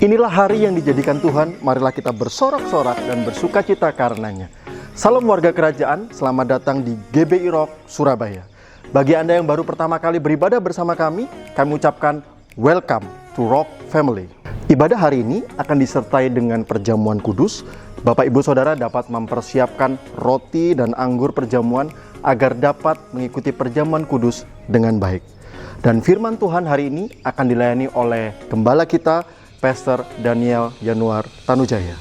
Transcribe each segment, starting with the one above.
Inilah hari yang dijadikan Tuhan, marilah kita bersorak-sorak dan bersukacita karenanya. Salam warga kerajaan, selamat datang di GBI Rock Surabaya. Bagi Anda yang baru pertama kali beribadah bersama kami ucapkan welcome to Rock Family. Ibadah hari ini akan disertai dengan perjamuan kudus. Bapak Ibu Saudara dapat mempersiapkan roti dan anggur perjamuan agar dapat mengikuti perjamuan kudus dengan baik. Dan firman Tuhan hari ini akan dilayani oleh Gembala kita, Pastor Daniel Yanuar Tanujaya.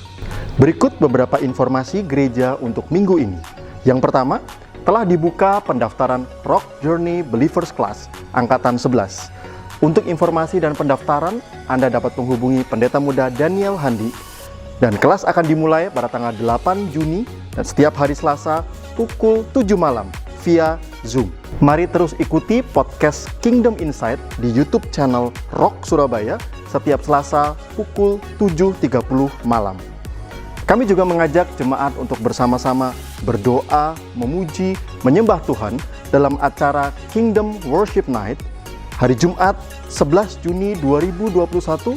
Berikut beberapa informasi gereja untuk minggu ini. Yang pertama, telah dibuka pendaftaran Rock Journey Believers Class Angkatan 11. Untuk informasi dan pendaftaran, Anda dapat menghubungi Pendeta Muda Daniel Handi. Dan kelas akan dimulai pada tanggal 8 Juni dan setiap hari Selasa pukul 7 malam via Zoom. Mari terus ikuti podcast Kingdom Insight di YouTube channel Rock Surabaya setiap Selasa pukul 7.30 malam. Kami juga mengajak jemaat untuk bersama-sama berdoa, memuji, menyembah Tuhan dalam acara Kingdom Worship Night hari Jumat 11 Juni 2021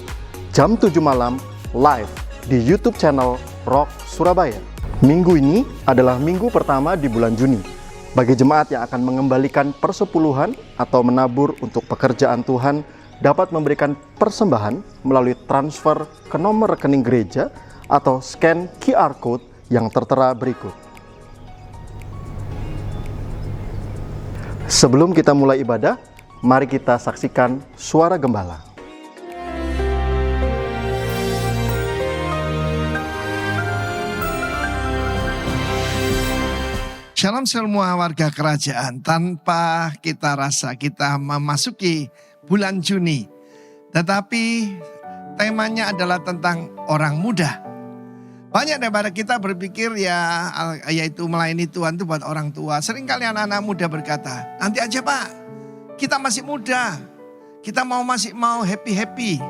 jam 7 malam live di YouTube channel Rock Surabaya. Minggu ini adalah minggu pertama di bulan Juni. Bagi jemaat yang akan mengembalikan persepuluhan atau menabur untuk pekerjaan Tuhan, dapat memberikan persembahan melalui transfer ke nomor rekening gereja atau scan QR Code yang tertera berikut. Sebelum kita mulai ibadah, mari kita saksikan suara gembala. Shalom semua warga kerajaan, tanpa kita rasa kita memasuki bulan Juni. Tetapi temanya adalah tentang orang muda. Banyak daripada kita berpikir yaitu melayani Tuhan itu buat orang tua. Seringkali anak-anak muda berkata, nanti aja Pak, kita masih muda. Kita masih mau happy-happy.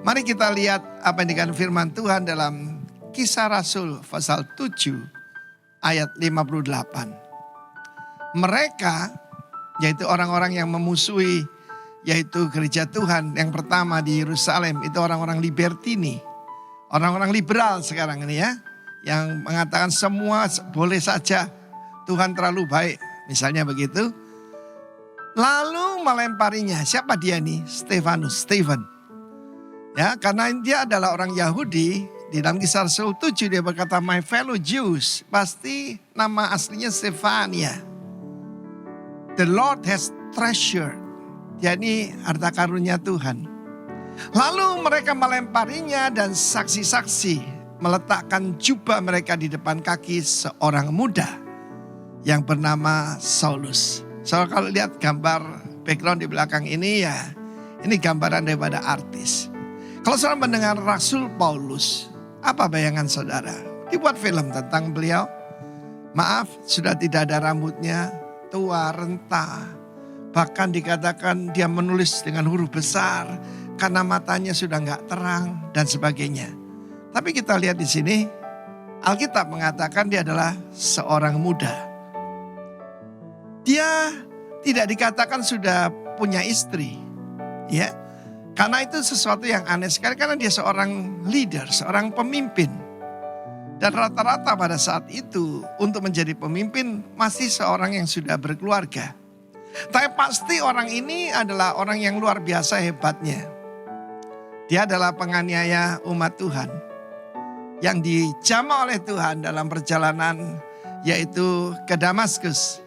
Mari kita lihat apa yang dikatakan firman Tuhan dalam Kisah Rasul pasal 7 ayat 58. Mereka, yaitu orang-orang yang memusuhi yaitu gereja Tuhan yang pertama di Yerusalem, itu orang-orang libertini, orang-orang liberal sekarang ini ya, yang mengatakan semua boleh saja, Tuhan terlalu baik, misalnya begitu. Lalu melemparinya, siapa dia nih? Stephen. Ya, karena dia adalah orang Yahudi, di dalam Kisah Rasul 7 dia berkata, my fellow Jews, pasti nama aslinya Stefania. The Lord has treasured. Dia ini harta karunia Tuhan. Lalu mereka melemparinya dan saksi-saksi meletakkan jubah mereka di depan kaki seorang muda yang bernama Saulus. So kalau lihat gambar background di belakang ini ya, ini gambaran daripada artis. Kalau saudara mendengar Rasul Paulus, apa bayangan saudara? Dibuat film tentang beliau. Maaf, sudah tidak ada rambutnya, tua, renta. Bahkan dikatakan dia menulis dengan huruf besar karena matanya sudah nggak terang dan sebagainya. Tapi kita lihat di sini, Alkitab mengatakan dia adalah seorang muda. Dia tidak dikatakan sudah punya istri, ya. Karena itu sesuatu yang aneh sekali karena dia seorang leader, seorang pemimpin. Dan rata-rata pada saat itu untuk menjadi pemimpin masih seorang yang sudah berkeluarga. Tapi pasti orang ini adalah orang yang luar biasa hebatnya. Dia adalah penganiaya umat Tuhan yang dijamah oleh Tuhan dalam perjalanan yaitu ke Damaskus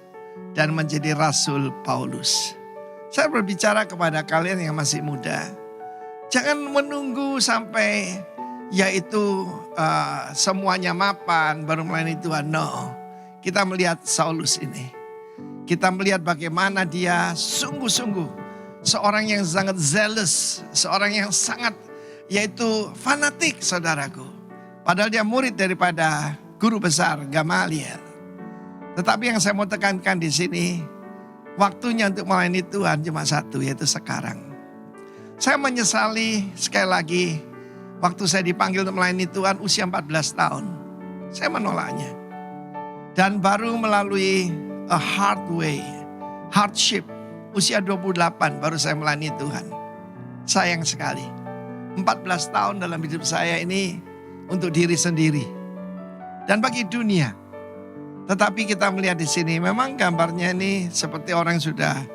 dan menjadi Rasul Paulus. Saya berbicara kepada kalian yang masih muda. Jangan menunggu sampai yaitu semuanya mapan baru melayani Tuhan. No, kita melihat Saulus ini. Kita melihat bagaimana dia sungguh-sungguh seorang yang sangat zealous, seorang yang sangat yaitu fanatik saudaraku. Padahal dia murid daripada guru besar Gamaliel. Tetapi yang saya mau tekankan di sini, waktunya untuk melayani Tuhan cuma satu, yaitu sekarang. Saya menyesali sekali lagi waktu saya dipanggil untuk melayani Tuhan usia 14 tahun. Saya menolaknya. Dan baru melalui a hardship, usia 28 baru saya melayani Tuhan. Sayang sekali. 14 tahun dalam hidup saya ini untuk diri sendiri dan bagi dunia. Tetapi kita melihat di sini memang gambarnya ini seperti orang sudah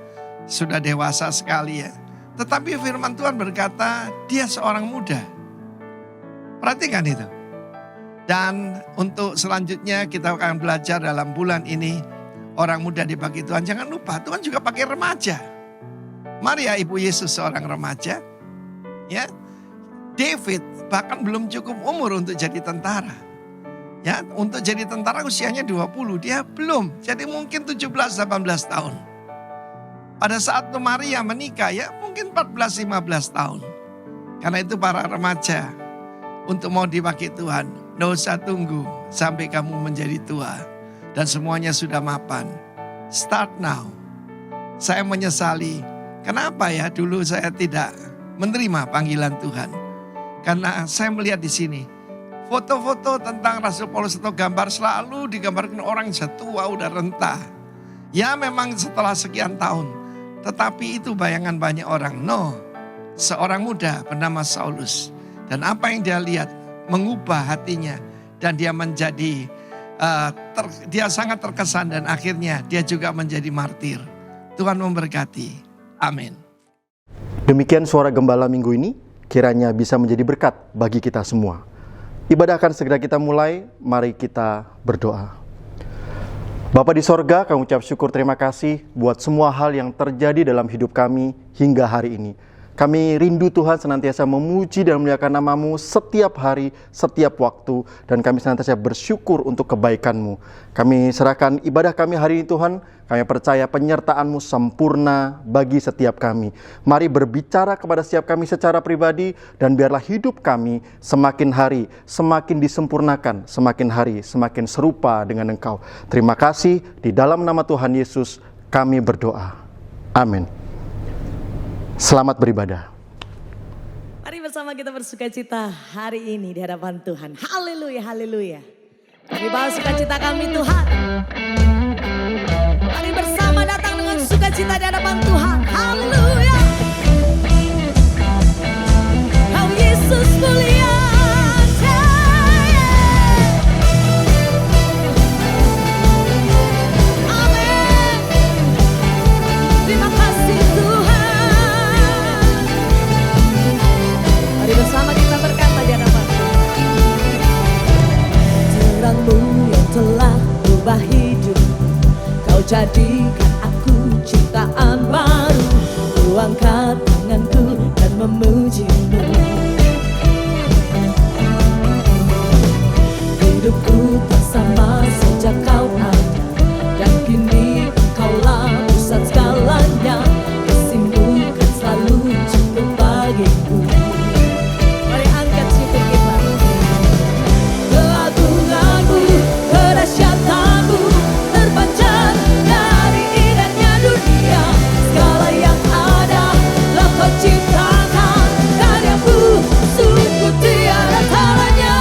dewasa sekali ya. Tetapi firman Tuhan berkata dia seorang muda. Perhatikan itu. Dan untuk selanjutnya kita akan belajar dalam bulan ini orang muda dipakai Tuhan. Jangan lupa Tuhan juga pakai remaja. Maria ibu Yesus seorang remaja. Ya. David bahkan belum cukup umur untuk jadi tentara. Ya, untuk jadi tentara usianya 20, dia belum. Jadi mungkin 17-18 tahun. Pada saat Maria menikah ya mungkin 14-15 tahun. Karena itu para remaja untuk mau dipakai Tuhan, nggak usah tunggu sampai kamu menjadi tua. Dan semuanya sudah mapan. Start now. Saya menyesali, kenapa ya dulu saya tidak menerima panggilan Tuhan. Karena saya melihat di sini, foto-foto tentang Rasul Paulus atau gambar selalu digambarkan orang tua udah renta. Ya memang setelah sekian tahun. Tetapi itu bayangan banyak orang. No, seorang muda bernama Saulus. Dan apa yang dia lihat mengubah hatinya. Dan dia menjadi, dia sangat terkesan dan akhirnya dia juga menjadi martir. Tuhan memberkati. Amin. Demikian suara gembala minggu ini. Kiranya bisa menjadi berkat bagi kita semua. Ibadah akan segera kita mulai, mari kita berdoa. Bapa di sorga, kami ucap syukur terima kasih buat semua hal yang terjadi dalam hidup kami hingga hari ini. Kami rindu Tuhan senantiasa memuji dan memuliakan nama-Mu setiap hari, setiap waktu. Dan kami senantiasa bersyukur untuk kebaikan-Mu. Kami serahkan ibadah kami hari ini Tuhan. Kami percaya penyertaan-Mu sempurna bagi setiap kami. Mari berbicara kepada setiap kami secara pribadi. Dan biarlah hidup kami semakin hari, semakin disempurnakan. Semakin hari, semakin serupa dengan Engkau. Terima kasih, di dalam nama Tuhan Yesus kami berdoa. Amin. Selamat beribadah. Mari bersama kita bersukacita hari ini di hadapan Tuhan. Haleluya, haleluya. Mari bawa sukacita kami Tuhan. Mari bersama datang dengan sukacita di hadapan Tuhan. Haleluya. Kau Yesus mulia. Amin. Terima kasih Tuhan. Mari bersama kita berkata di hadapan Tuhan. Terang-Mu yang telah ubah hidup, Kau jadikan aku ciptaan baru. Ku angkat tanganku dan memuji-Mu. Hidupku tak sama sejak Kau ada, dan kini Engkaulah pusat segalanya. Kasih-Mu kan selalu cukup bagiku. Mari angkat syukur kita. Keagungan-Mu, kedahsyatan-Mu terpancar dari indahnya dunia. Segala yang ada telah Kau ciptakan, karya-Mu sungguh tiada taranya.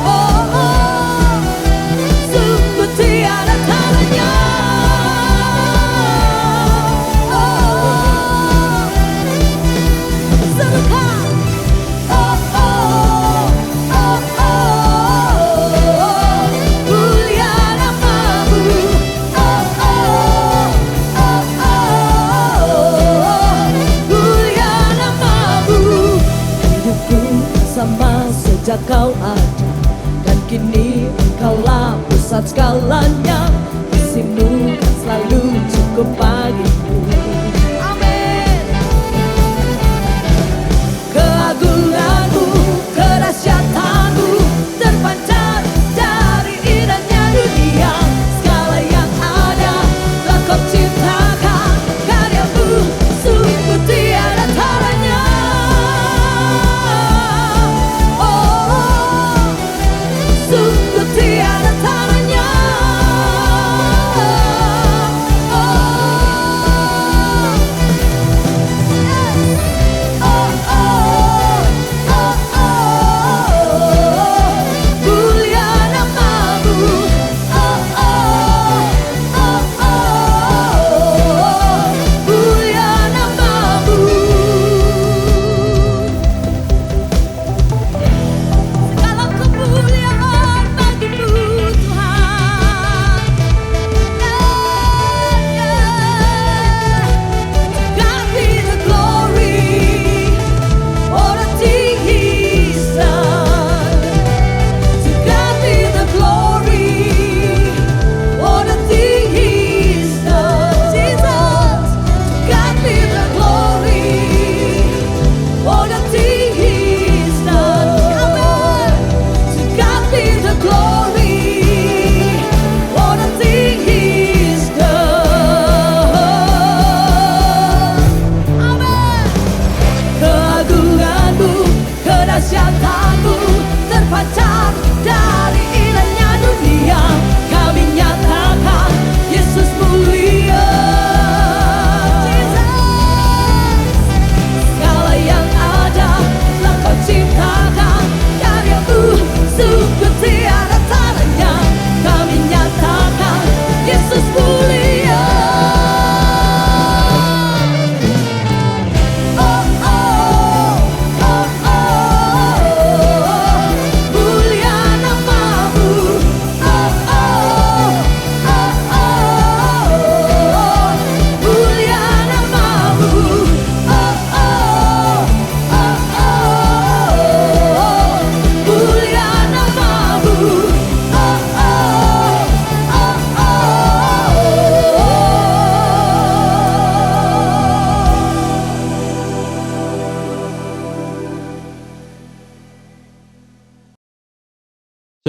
Oh, oh, sungguh tiada taranya. Oh, oh, serukan. Oh, oh, oh, oh, mulia nama-Mu. Oh, oh, oh, oh, mulia nama-Mu. Hidupku sama sejak Kau ada, dan kini Engkaulah pusat segalanya. Kasih-Mu kan selalu cukup bagiku. Amin. Keagungan-Mu, kedahsyatan-Mu terpancar dari indahnya dunia. Segala yang ada telah Kau ciptakan, karya-Mu sungguh tiada taranya. Oh, oh, sungguh tiada taranya.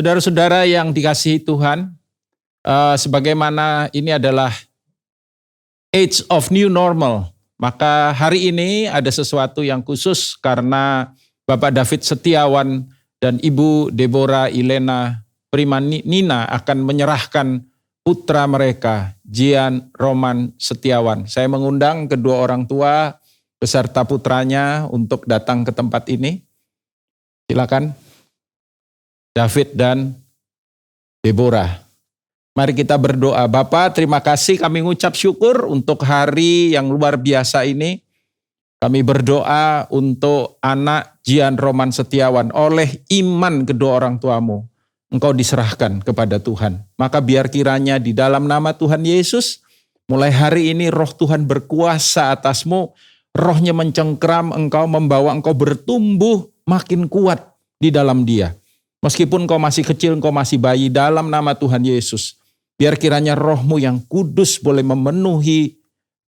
Saudara-saudara yang dikasihi Tuhan, sebagaimana ini adalah age of new normal, maka hari ini ada sesuatu yang khusus karena Bapak David Setiawan dan Ibu Deborah Ilena Primanina akan menyerahkan putra mereka, Jian Roman Setiawan. Saya mengundang kedua orang tua beserta putranya untuk datang ke tempat ini. Silakan, David dan Deborah. Mari kita berdoa. Bapak, terima kasih, kami mengucap syukur untuk hari yang luar biasa ini. Kami berdoa untuk anak Jian Roman Setiawan. Oleh iman kedua orang tuamu, engkau diserahkan kepada Tuhan. Maka biar kiranya di dalam nama Tuhan Yesus, mulai hari ini roh Tuhan berkuasa atasmu. Rohnya mencengkram engkau, membawa engkau bertumbuh makin kuat di dalam dia. Meskipun engkau masih kecil, engkau masih bayi, dalam nama Tuhan Yesus. Biar kiranya rohmu yang kudus boleh memenuhi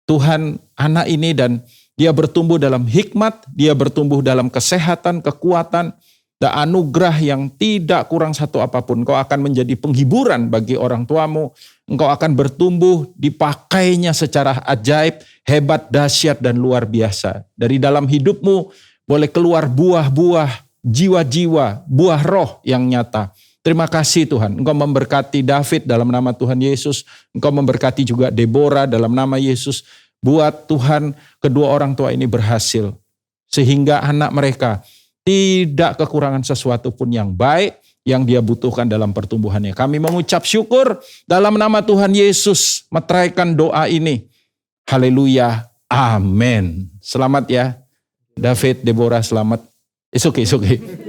Tuhan anak ini dan dia bertumbuh dalam hikmat, dia bertumbuh dalam kesehatan, kekuatan, dan anugerah yang tidak kurang satu apapun. Engkau akan menjadi penghiburan bagi orang tuamu. Engkau akan bertumbuh, dipakainya secara ajaib, hebat, dahsyat, dan luar biasa. Dari dalam hidupmu boleh keluar buah-buah, jiwa-jiwa, buah roh yang nyata. Terima kasih Tuhan, Engkau memberkati David dalam nama Tuhan Yesus. Engkau memberkati juga Deborah dalam nama Yesus. Buat Tuhan kedua orang tua ini berhasil. Sehingga anak mereka tidak kekurangan sesuatu pun yang baik yang dia butuhkan dalam pertumbuhannya. Kami mengucap syukur dalam nama Tuhan Yesus. Meteraikan doa ini. Haleluya. Amin. Selamat ya. David, Deborah, selamat. It's okay.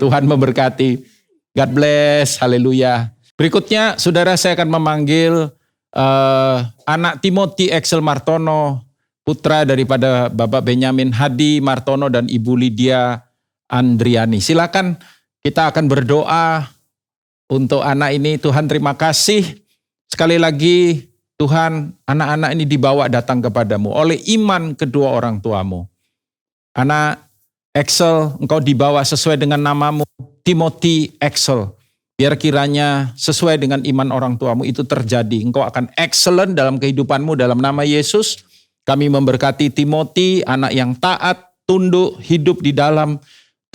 Tuhan memberkati. God bless. Haleluya. Berikutnya, saudara, saya akan memanggil anak Timothy Excel Martono, putra daripada Bapak Benyamin Hadi Martono dan Ibu Lydia Andriani. Silakan, kita akan berdoa untuk anak ini. Tuhan, terima kasih. Sekali lagi, Tuhan, anak-anak ini dibawa datang kepadamu oleh iman kedua orang tuamu. Anak Excel, engkau dibawa sesuai dengan namamu, Timothy Excel. Biar kiranya sesuai dengan iman orang tuamu itu terjadi. Engkau akan excellent dalam kehidupanmu dalam nama Yesus. Kami memberkati Timothy, anak yang taat, tunduk, hidup di dalam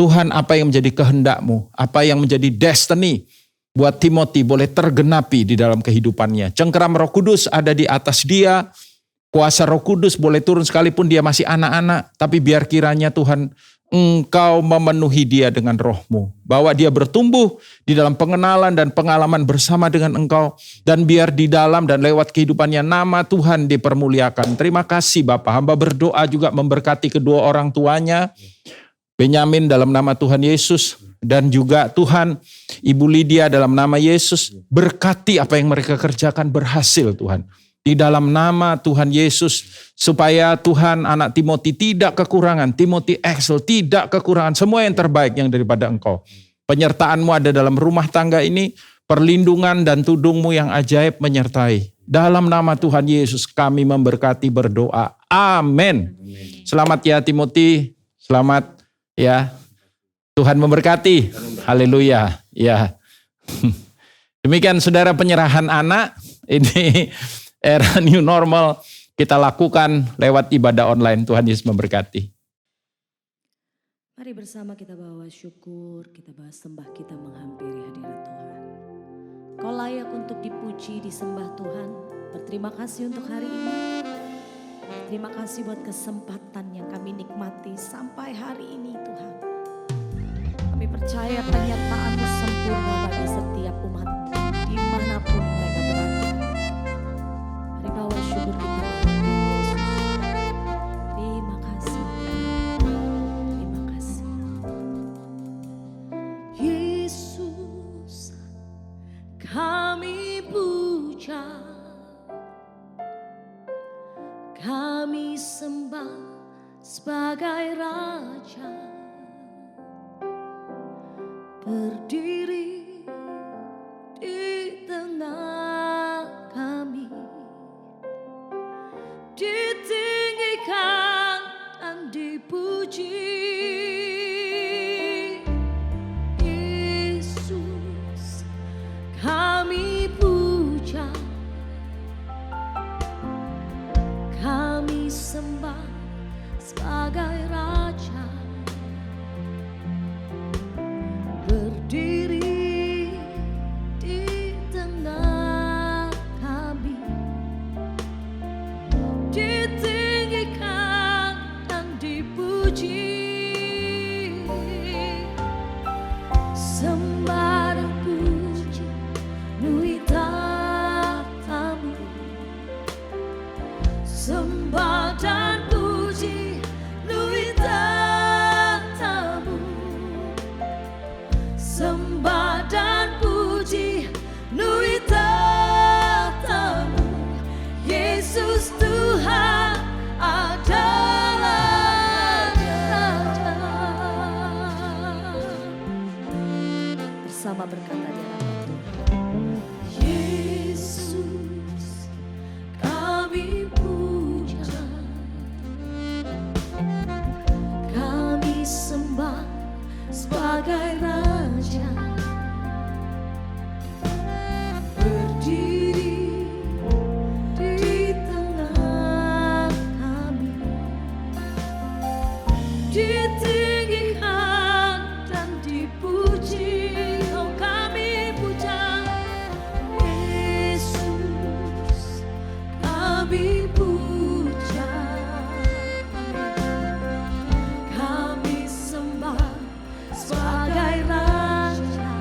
Tuhan, apa yang menjadi kehendakmu, apa yang menjadi destiny buat Timothy boleh tergenapi di dalam kehidupannya. Cengkeram Roh Kudus ada di atas dia, kuasa Roh Kudus boleh turun sekalipun dia masih anak-anak, tapi biar kiranya Tuhan engkau memenuhi dia dengan rohmu. Bahwa dia bertumbuh di dalam pengenalan dan pengalaman bersama dengan engkau. Dan biar di dalam dan lewat kehidupannya nama Tuhan dipermuliakan. Terima kasih Bapak. Hamba berdoa juga memberkati kedua orang tuanya. Benyamin dalam nama Tuhan Yesus. Dan juga Tuhan Ibu Lydia dalam nama Yesus. Berkati apa yang mereka kerjakan berhasil Tuhan. Di dalam nama Tuhan Yesus, supaya Tuhan anak Timothy tidak kekurangan, Timothy Excel tidak kekurangan, semua yang terbaik yang daripada engkau. Penyertaanmu ada dalam rumah tangga ini, perlindungan dan tudungmu yang ajaib menyertai. Dalam nama Tuhan Yesus kami memberkati berdoa. Amin. Selamat ya Timothy, selamat ya. Tuhan memberkati. Haleluya. Ya. Demikian saudara penyerahan anak ini. Era new normal kita lakukan lewat ibadah online. Tuhan Yesus memberkati. Mari bersama kita bawa syukur, kita bawa sembah, kita menghampiri hadirat Tuhan. Kau layak untuk dipuji, disembah Tuhan. Berterima kasih untuk hari ini. Terima kasih buat kesempatan yang kami nikmati sampai hari ini Tuhan. Kami percaya penyertaan-Mu sempurna bagi setiap umat dimanapun mereka berada. Mari bawa syukur kita menghadap Yesus. Terima kasih. Terima kasih. Yesus, kami puja, kami sembah sebagai Raja. Berdiri di tengah kami, ditinggikan dan dipuji. Yesus, sebagai raja, berdiri di tengah kami, ditinggikan dan dipuji. Sembah dan puji nui tatamu, sembah dan puji nui tatamu, sembah dan puji nui tatamu. Yesus Tuhan adalah Raja. Bersama berkata di hadapan Tuhan, Yesus kami puja, kami sembah sebagai Raja, berdiri di tengah kami, ditinggikan dan dipuji. Oh, kami puja Yesus, kami puja, kami sembah sebagai Raja,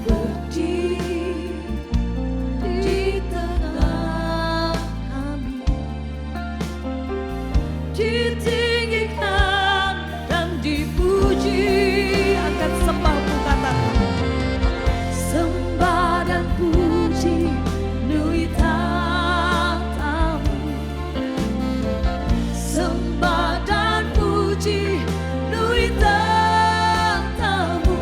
berdiri di tengah kami, ditinggikan dan dipuji. Angkat sembahmu, katakan, sembah dan puji nui tatamu, sembah dan puji nui tatamu,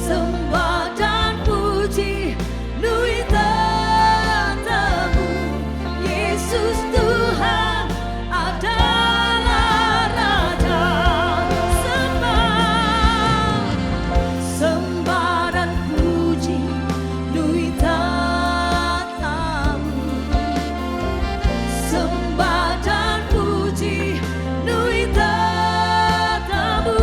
sembah dan puji nui tatamu. Yesus Tuhan adalah Raja. Sembah dan puji nui tatamu, sembah dan puji nui tatamu,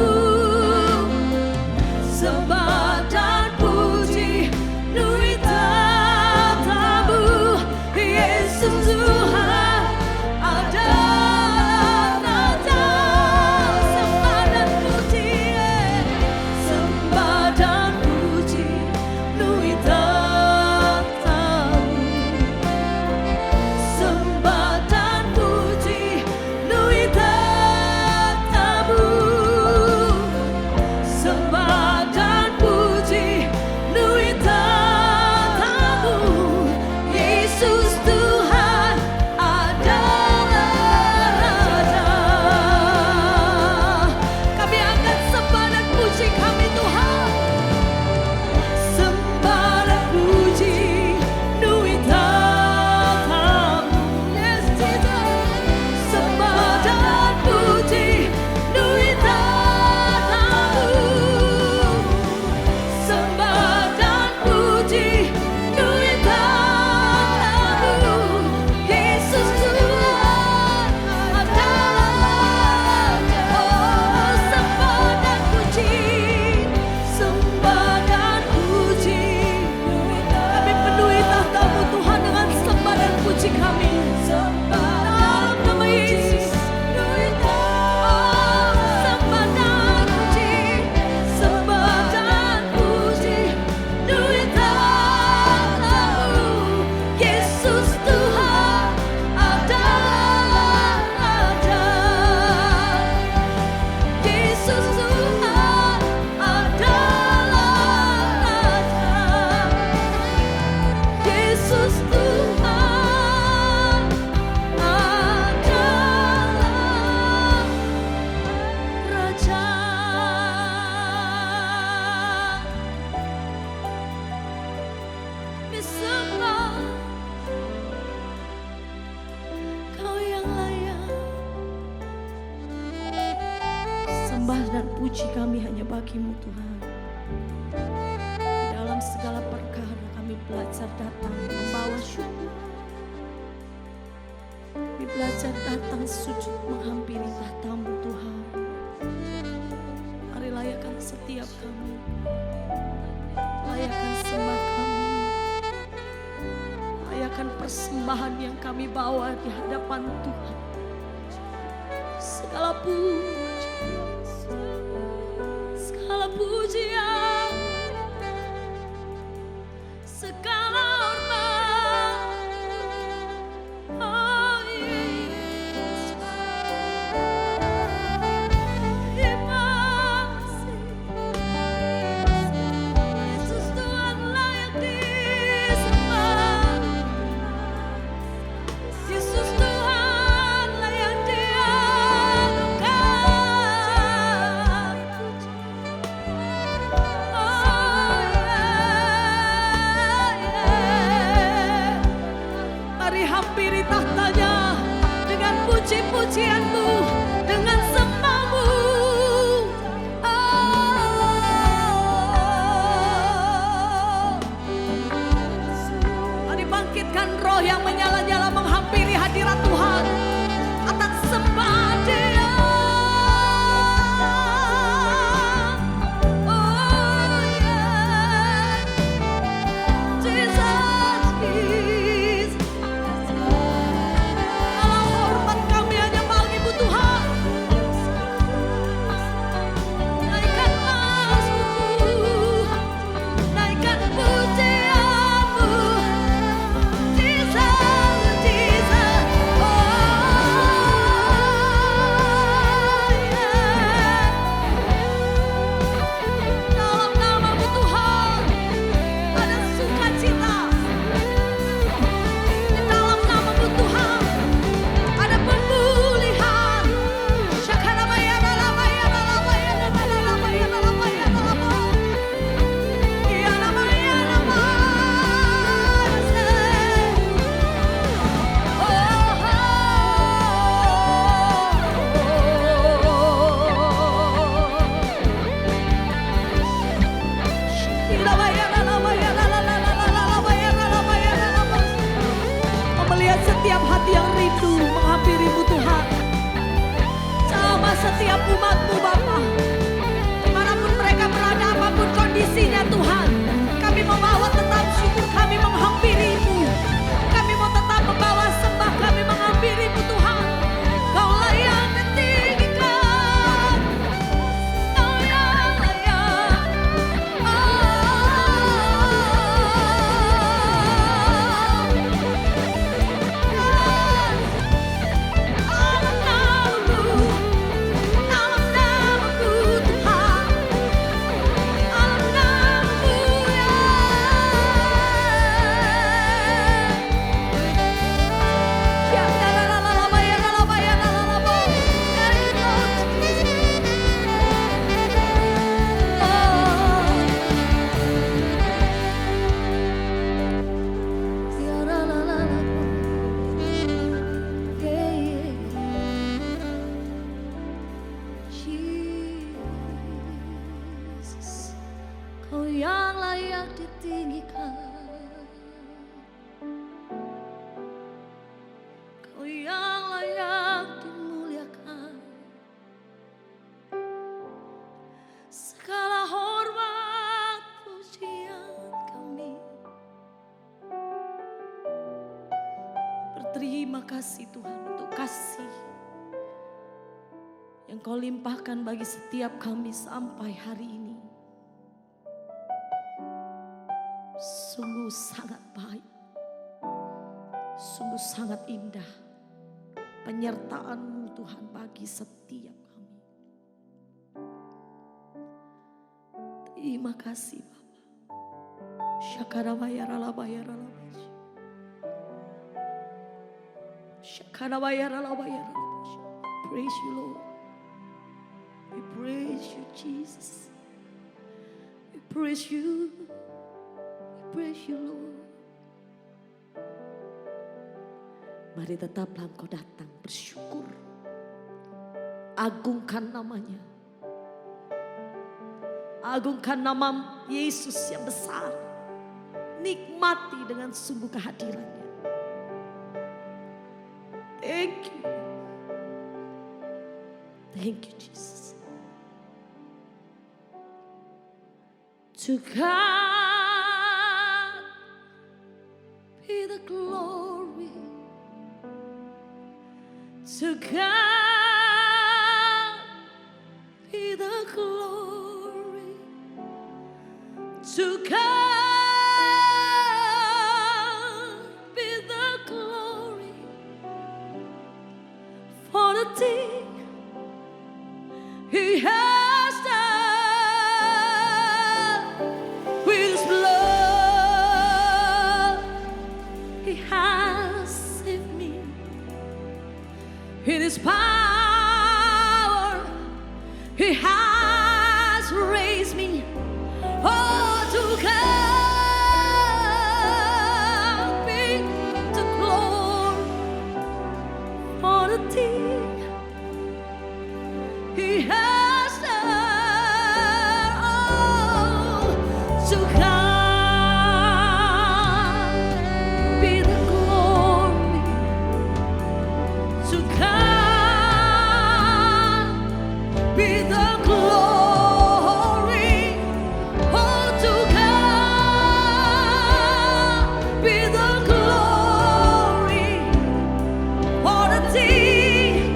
sembah dan puji nui tatamu. Yesus Tuhan adalah Raja. Sembah dan puji, sembah dan puji nui tatamu, sembah dan puji nui tatamu, sembah dan puji nui tatamu. Yesus Tuhan adalah Raja. Kami angkat sembah dan puji kami, Tuhan. Sembah dan puji nui tatamu. Yes, Jesus. Sembah dan puji nui tatamu, sembah dan puji nui tatamu. Yesus Tuhan adalah Raja. Oh, sembah dan puji, sembah dan puji. Kami penuhi tahta-Mu, Tuhan, dengan sembah dan puji kami. Dalam nama Yesus. Oh, sembah dan puji, sembah dan puji nui tatamu. Yesus Tuhan adalah Raja. Yesus Tuhan adalah Raja. Yesus Tuhan adalah Raja. Disembah Kau yang layak. Sembah dan puji kami hanya bagi-Mu, Tuhan. Di dalam segala perkara kami belajar datang membawa syukur. Kami belajar datang sujud menghampiri tahta-Mu Tuhan. Mari layakan setiap kami, layakan sembah kami, layakan persembahan yang kami bawa di hadapan Tuhan. Segala pujian, segala hormat, oh Yesus, terima kasih. Yesus Tuhan layak disembah, Yesus Tuhan layak diadukan. Mari hampiri tahtanya dengan puji-pujianmu, dengan sembahmu. Mari bangkitkan roh yang menyala-nyala menghampiri hadirat Tuhan. Atas sembah Dia. Oh yeah, Jesus, Jesus. Segala hormat kami hanya bagi-Mu Tuhan. Naikkan masmu, naikkan pujianmu, Jesus, Jesus. Oh yeah. Dalam nama-Mu Tuhan ada sukacita. Di dalam nama-Mu Tuhan ada pemulihan. Melihat setiap hati yang rindu menghampiri-Mu Tuhan. Jamah setiap umat-Mu Bapa, dimanapun mereka berada, apapun kondisinya Tuhan, kami membawa tetap syukur kami menghampiri-Mu. Kami mau tetap membawa sembah kami menghampiri-Mu Tuhan. Kau layak ditinggikan, Kau yang layak. Dalam nama-Mu, dalam nama-Mu Tuhan, dalam nama-Mu ya. Ya lalalala ya lalaba ya lalabo. There you go, Jesus. Ya lalalala. Yeah, Jesus, Kau yang layak ditinggikan, Kau yang layak dimuliakan. Segala hormat pujian kami. Berterima kasih Tuhan untuk kasih yang Kau limpahkan bagi setiap kami sampai hari ini. Sungguh sangat baik, sungguh sangat indah penyertaan-Mu Tuhan bagi setiap kami. Terima kasih Bapa. Syakarabayaralabayaralabash. Syakarabayaralabayaralabash. Praise you Lord. We praise you Jesus. We praise you. We praise you Lord. Mari tetaplah Engkau datang bersyukur. Agungkan namanya. Agungkan nama Yesus yang besar. Nikmati dengan sungguh kehadirannya. Thank you. Thank you, Jesus. To God be the glory. To God be the glory. To God be the glory for the thing He has done. With His blood He has saved me. In His power He has raised me. Oh, to God be the glory for the thing He has done. Oh, to God be the glory. To God be the glory. Oh, to God be the glory for the thing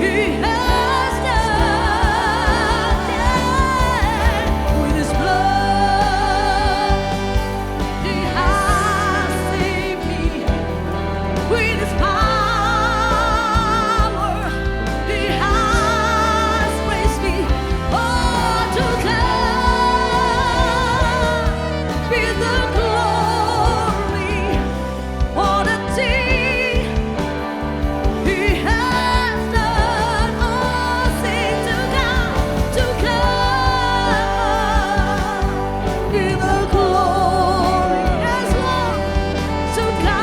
He has done. Yeah. With His blood He has saved me. With His power He has raised me. Oh, to God be the glory for the thing He has done. Oh, sing to God be the glory. Yes, Lord, to God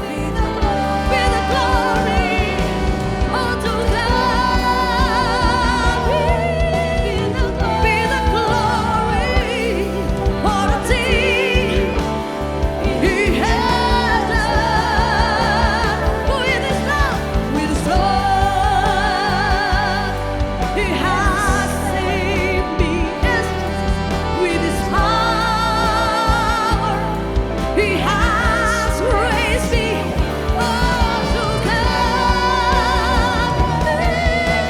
be the glory. Oh, to God be the glory for the thing He has done. With His love, He has saved me. Yes, with His power, He has raised me. Oh, to God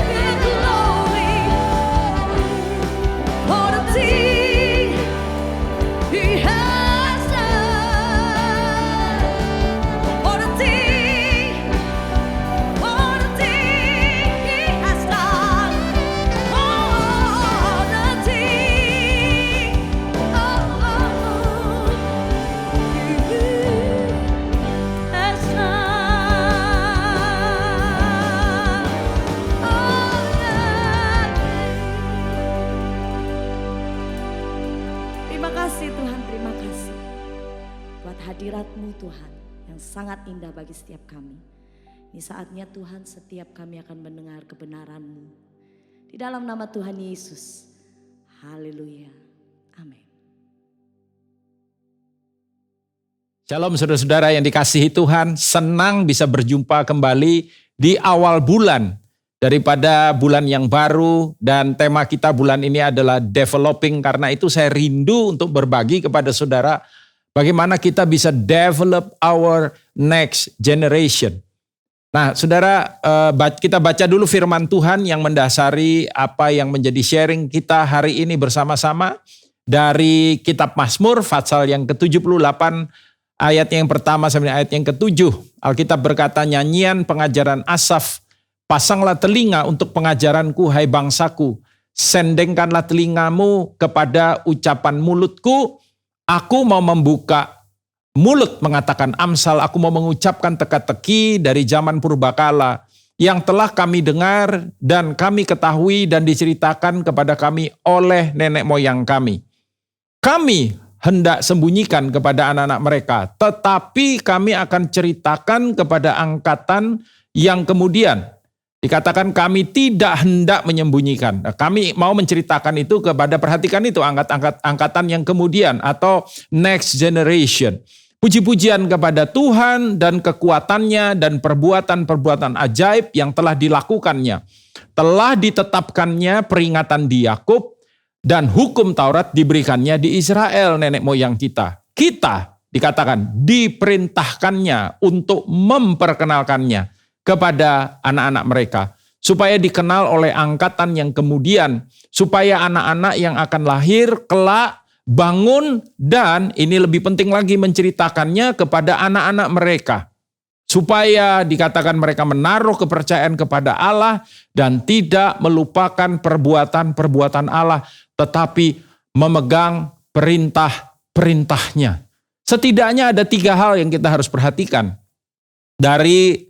be the glory for the thing He has done. For the thing He has done. Oh, the thing, He has done. Terima kasih Tuhan, terima kasih buat hadirat-Mu Tuhan yang sangat indah bagi setiap kami. Ini saatnya Tuhan, setiap kami akan mendengar kebenaran-Mu. Di dalam nama Tuhan Yesus. Haleluya. Amin. Shalom saudara-saudara yang dikasihi Tuhan, senang bisa berjumpa kembali di awal bulan daripada bulan yang baru, dan tema kita bulan ini adalah developing. Karena itu saya rindu untuk berbagi kepada saudara bagaimana kita bisa develop our next generation. Nah saudara, kita baca dulu firman Tuhan yang mendasari apa yang menjadi sharing kita hari ini bersama-sama dari kitab Mazmur pasal yang ke-78 ayat yang pertama sampai ayat yang ke-7. Alkitab berkata, nyanyian pengajaran Asaf, pasanglah telinga untuk pengajaranku hai bangsaku, sendengkanlah telingamu kepada ucapan mulutku, aku mau membuka mulut mengatakan amsal, aku mau mengucapkan teka-teki dari zaman purbakala yang telah kami dengar dan kami ketahui dan diceritakan kepada kami oleh nenek moyang kami. Kami hendak sembunyikan kepada anak-anak mereka, tetapi kami akan ceritakan kepada angkatan yang kemudian. Dikatakan kami tidak hendak menyembunyikan. Nah, kami mau menceritakan itu kepada, perhatikan itu, angkatan yang kemudian atau next generation. Puji-pujian kepada Tuhan dan kekuatannya dan perbuatan-perbuatan ajaib yang telah dilakukannya. Telah ditetapkannya peringatan di Yakub dan hukum Taurat diberikannya di Israel, nenek moyang kita. Kita dikatakan diperintahkannya untuk memperkenalkannya kepada anak-anak mereka. Supaya dikenal oleh angkatan yang kemudian. Supaya anak-anak yang akan lahir kelak bangun dan ini lebih penting lagi menceritakannya kepada anak-anak mereka. Supaya dikatakan mereka menaruh kepercayaan kepada Allah dan tidak melupakan perbuatan-perbuatan Allah. Tetapi memegang perintah-perintahnya. Setidaknya ada 3 hal yang kita harus perhatikan. Dari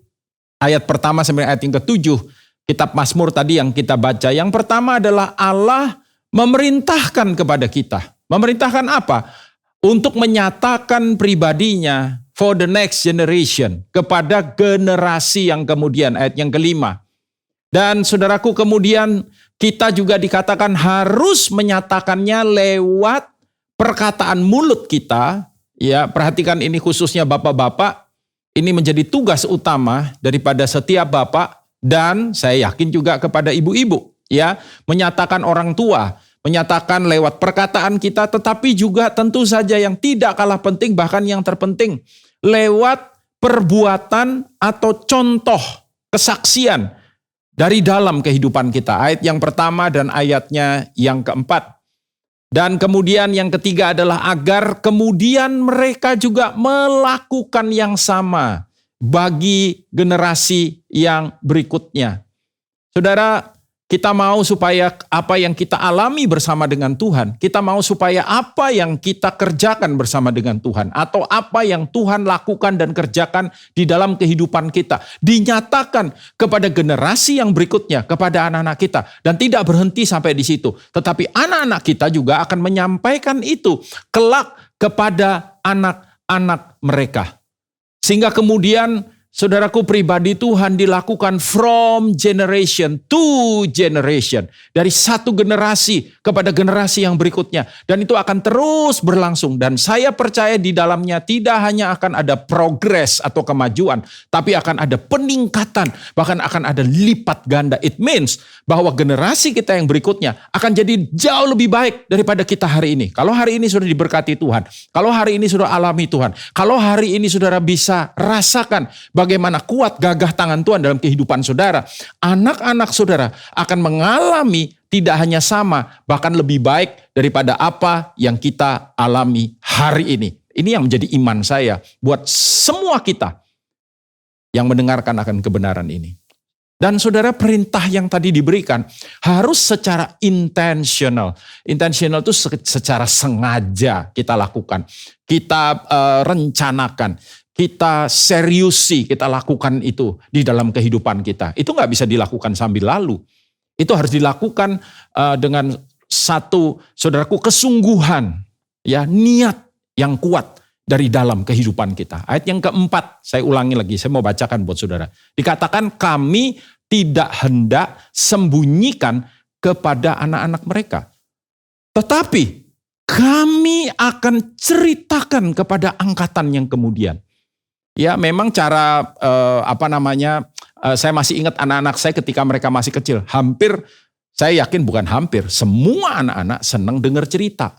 ayat pertama sampai ayat yang ke-7. Kitab Mazmur tadi yang kita baca. Yang pertama adalah Allah memerintahkan kepada kita. Memerintahkan apa? Untuk menyatakan pribadinya for the next generation. Kepada generasi yang kemudian. Ayat yang kelima. Dan saudaraku kemudian kita juga dikatakan harus menyatakannya lewat perkataan mulut kita. Ya, perhatikan ini khususnya bapak-bapak. Ini menjadi tugas utama daripada setiap bapak. Dan saya yakin juga kepada ibu-ibu, ya, menyatakan orang tua, menyatakan lewat perkataan kita, tetapi juga tentu saja yang tidak kalah penting, bahkan yang terpenting, lewat perbuatan atau contoh kesaksian dari dalam kehidupan kita. Ayat yang pertama dan ayatnya yang keempat. Dan kemudian yang ketiga adalah agar kemudian mereka juga melakukan yang sama bagi generasi yang berikutnya. Saudara, kita mau supaya apa yang kita alami bersama dengan Tuhan, kita mau supaya apa yang kita kerjakan bersama dengan Tuhan, atau apa yang Tuhan lakukan dan kerjakan di dalam kehidupan kita, dinyatakan kepada generasi yang berikutnya, kepada anak-anak kita. Dan tidak berhenti sampai di situ. Tetapi anak-anak kita juga akan menyampaikan itu kelak kepada anak-anak mereka. Sehingga kemudian saudaraku pribadi Tuhan dilakukan from generation to generation. Dari satu generasi kepada generasi yang berikutnya. Dan itu akan terus berlangsung. Dan saya percaya di dalamnya tidak hanya akan ada progres atau kemajuan. Tapi akan ada peningkatan. Bahkan akan ada lipat ganda. It means bahwa generasi kita yang berikutnya akan jadi jauh lebih baik daripada kita hari ini. Kalau hari ini sudah diberkati Tuhan. Kalau hari ini sudah alami Tuhan. Kalau hari ini saudara bisa rasakan bagaimana kuat gagah tangan Tuhan dalam kehidupan saudara. Anak-anak saudara akan mengalami tidak hanya sama, bahkan lebih baik daripada apa yang kita alami hari ini. Ini yang menjadi iman saya buat semua kita yang mendengarkan akan kebenaran ini. Dan saudara, perintah yang tadi diberikan harus secara intentional. Intentional itu secara sengaja kita lakukan. Kita rencanakan. Kita seriusi, kita lakukan itu di dalam kehidupan kita. Itu nggak bisa dilakukan sambil lalu. Itu harus dilakukan dengan satu, saudaraku, kesungguhan, ya, niat yang kuat dari dalam kehidupan kita. Ayat yang keempat, saya ulangi lagi, saya mau bacakan buat saudara. Dikatakan kami tidak hendak sembunyikan kepada anak-anak mereka. Tetapi kami akan ceritakan kepada angkatan yang kemudian. Ya, memang cara saya masih ingat anak-anak saya ketika mereka masih kecil. Hampir, saya yakin bukan hampir, semua anak-anak senang dengar cerita.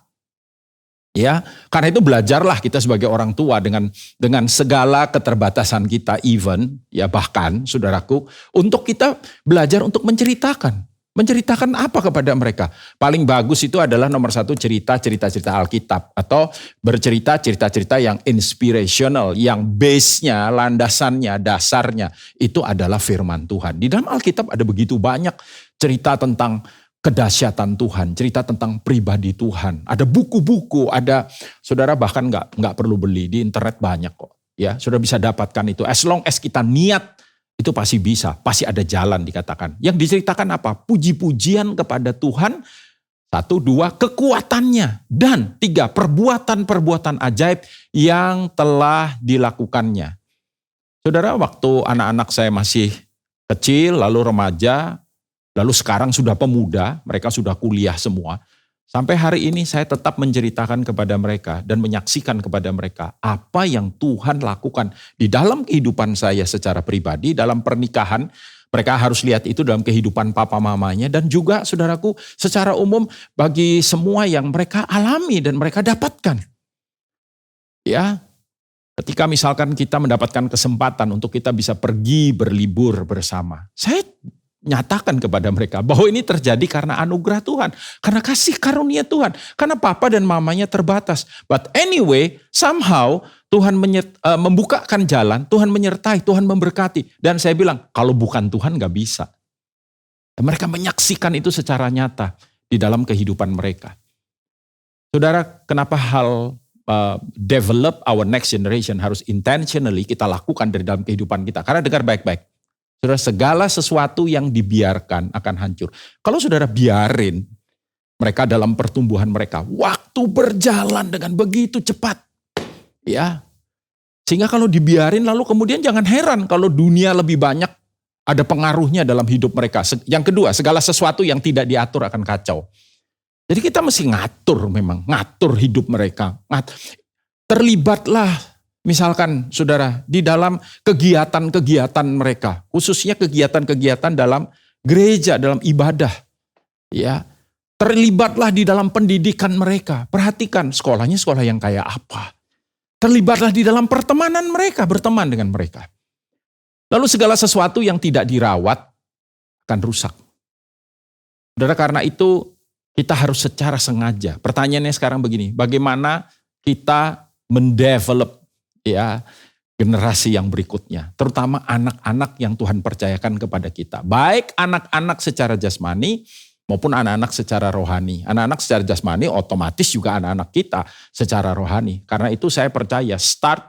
Ya, karena itu belajarlah kita sebagai orang tua dengan segala keterbatasan kita, even ya bahkan saudaraku, untuk kita belajar untuk menceritakan. Menceritakan apa kepada mereka? Paling bagus itu adalah nomor satu cerita-cerita Alkitab. Atau bercerita cerita-cerita yang inspirational. Yang base-nya, landasannya, dasarnya. Itu adalah firman Tuhan. Di dalam Alkitab ada begitu banyak cerita tentang kedahsyatan Tuhan. Cerita tentang pribadi Tuhan. Ada buku-buku, ada saudara bahkan nggak perlu beli. Di internet banyak kok. Ya, saudara bisa dapatkan itu. As long as kita niat, itu pasti bisa, pasti ada jalan dikatakan. Yang diceritakan apa? Puji-pujian kepada Tuhan. 1, 2, kekuatannya. Dan 3, perbuatan-perbuatan ajaib yang telah dilakukannya. Saudara, waktu anak-anak saya masih kecil, lalu remaja, lalu sekarang sudah pemuda, mereka sudah kuliah semua. Sampai hari ini saya tetap menceritakan kepada mereka dan menyaksikan kepada mereka apa yang Tuhan lakukan di dalam kehidupan saya secara pribadi, dalam pernikahan. Mereka harus lihat itu dalam kehidupan papa mamanya dan juga saudaraku secara umum bagi semua yang mereka alami dan mereka dapatkan. Ya, ketika misalkan kita mendapatkan kesempatan untuk kita bisa pergi berlibur bersama. Saya nyatakan kepada mereka bahwa ini terjadi karena anugerah Tuhan. Karena kasih karunia Tuhan. Karena papa dan mamanya terbatas. But anyway, somehow Tuhan membukakan jalan, Tuhan menyertai, Tuhan memberkati. Dan saya bilang, kalau bukan Tuhan gak bisa. Dan mereka menyaksikan itu secara nyata di dalam kehidupan mereka. Saudara, kenapa hal develop our next generation harus intentionally kita lakukan dari dalam kehidupan kita? Karena dengar baik-baik. Saudara, segala sesuatu yang dibiarkan akan hancur. Kalau saudara biarin mereka dalam pertumbuhan mereka, waktu berjalan dengan begitu cepat. Ya, sehingga kalau dibiarin lalu kemudian jangan heran kalau dunia lebih banyak ada pengaruhnya dalam hidup mereka. Yang kedua, segala sesuatu yang tidak diatur akan kacau. Jadi kita mesti ngatur hidup mereka. Terlibatlah. Misalkan saudara, di dalam kegiatan-kegiatan mereka, khususnya kegiatan-kegiatan dalam gereja, dalam ibadah. Ya, terlibatlah di dalam pendidikan mereka. Perhatikan sekolahnya sekolah yang kayak apa. Terlibatlah di dalam pertemanan mereka, berteman dengan mereka. Lalu segala sesuatu yang tidak dirawat akan rusak. Saudara, karena itu kita harus secara sengaja. Pertanyaannya sekarang begini, bagaimana kita mendevelop ya generasi yang berikutnya, terutama anak-anak yang Tuhan percayakan kepada kita. Baik anak-anak secara jasmani maupun anak-anak secara rohani. Anak-anak secara jasmani otomatis juga anak-anak kita secara rohani. Karena itu saya percaya start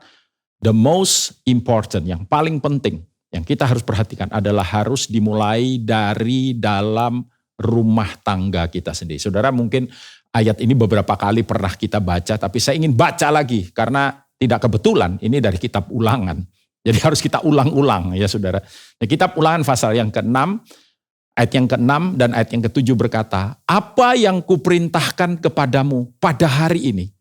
the most important, yang paling penting yang kita harus perhatikan adalah harus dimulai dari dalam rumah tangga kita sendiri. Saudara, mungkin ayat ini beberapa kali pernah kita baca, tapi saya ingin baca lagi karena tidak kebetulan, ini dari kitab Ulangan. Jadi harus kita ulang-ulang ya saudara. Nah, kitab Ulangan pasal yang ke-6, ayat yang ke-6 dan ayat yang ke-7 berkata, apa yang kuperintahkan kepadamu pada hari ini,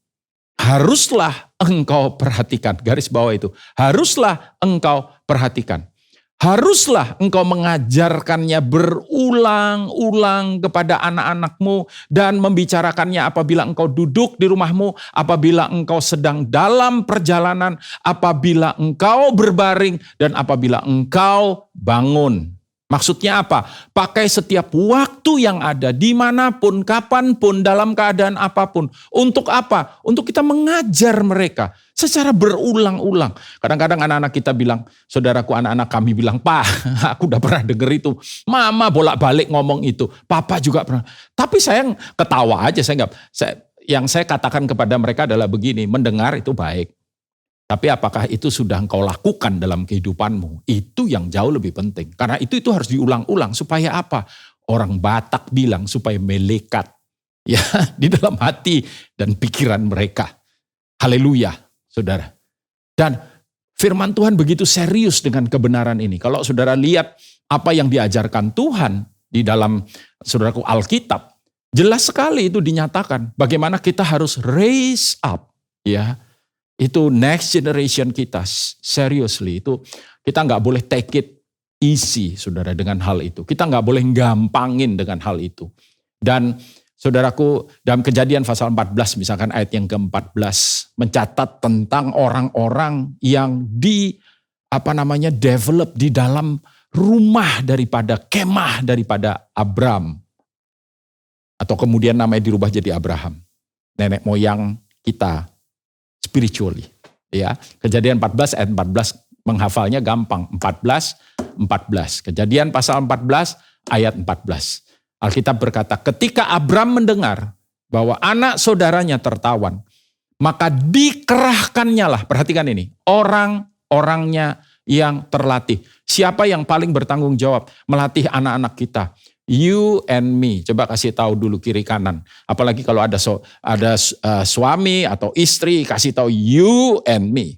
haruslah engkau perhatikan. Garis bawah itu, haruslah engkau perhatikan. Haruslah engkau mengajarkannya berulang-ulang kepada anak-anakmu dan membicarakannya apabila engkau duduk di rumahmu, apabila engkau sedang dalam perjalanan, apabila engkau berbaring, dan apabila engkau bangun. Maksudnya apa? Pakai setiap waktu yang ada, dimanapun, kapanpun, dalam keadaan apapun. Untuk apa? Untuk kita mengajar mereka secara berulang-ulang. Kadang-kadang anak-anak kita bilang, saudaraku anak-anak kami bilang, Pak, aku udah pernah denger itu. Mama bolak-balik ngomong itu. Papa juga pernah. Tapi saya ketawa aja. Yang saya katakan kepada mereka adalah begini, mendengar itu baik. Tapi apakah itu sudah engkau lakukan dalam kehidupanmu? Itu yang jauh lebih penting. Karena itu harus diulang-ulang. Supaya apa? Orang Batak bilang supaya melekat ya di dalam hati dan pikiran mereka. Haleluya, saudara. Dan firman Tuhan begitu serius dengan kebenaran ini. Kalau saudara lihat apa yang diajarkan Tuhan di dalam saudaraku Alkitab, jelas sekali itu dinyatakan bagaimana kita harus raise up ya. Itu next generation kita, seriously itu kita nggak boleh take it easy saudara dengan hal itu. Kita nggak boleh gampangin dengan hal itu. Dan saudaraku dalam Kejadian pasal 14 misalkan ayat yang ke-14 mencatat tentang orang-orang yang develop di dalam rumah daripada kemah daripada Abram. Atau kemudian namanya dirubah jadi Abraham. Nenek moyang kita. Spiritually, ya. Kejadian 14 ayat 14 menghafalnya gampang. 14. Kejadian pasal 14 ayat 14. Alkitab berkata, ketika Abram mendengar bahwa anak saudaranya tertawan, maka dikerahkannya lah, perhatikan ini, orang-orangnya yang terlatih. Siapa yang paling bertanggung jawab melatih anak-anak kita? You and me. Coba kasih tahu dulu kiri kanan. Apalagi kalau ada suami atau istri, kasih tahu you and me.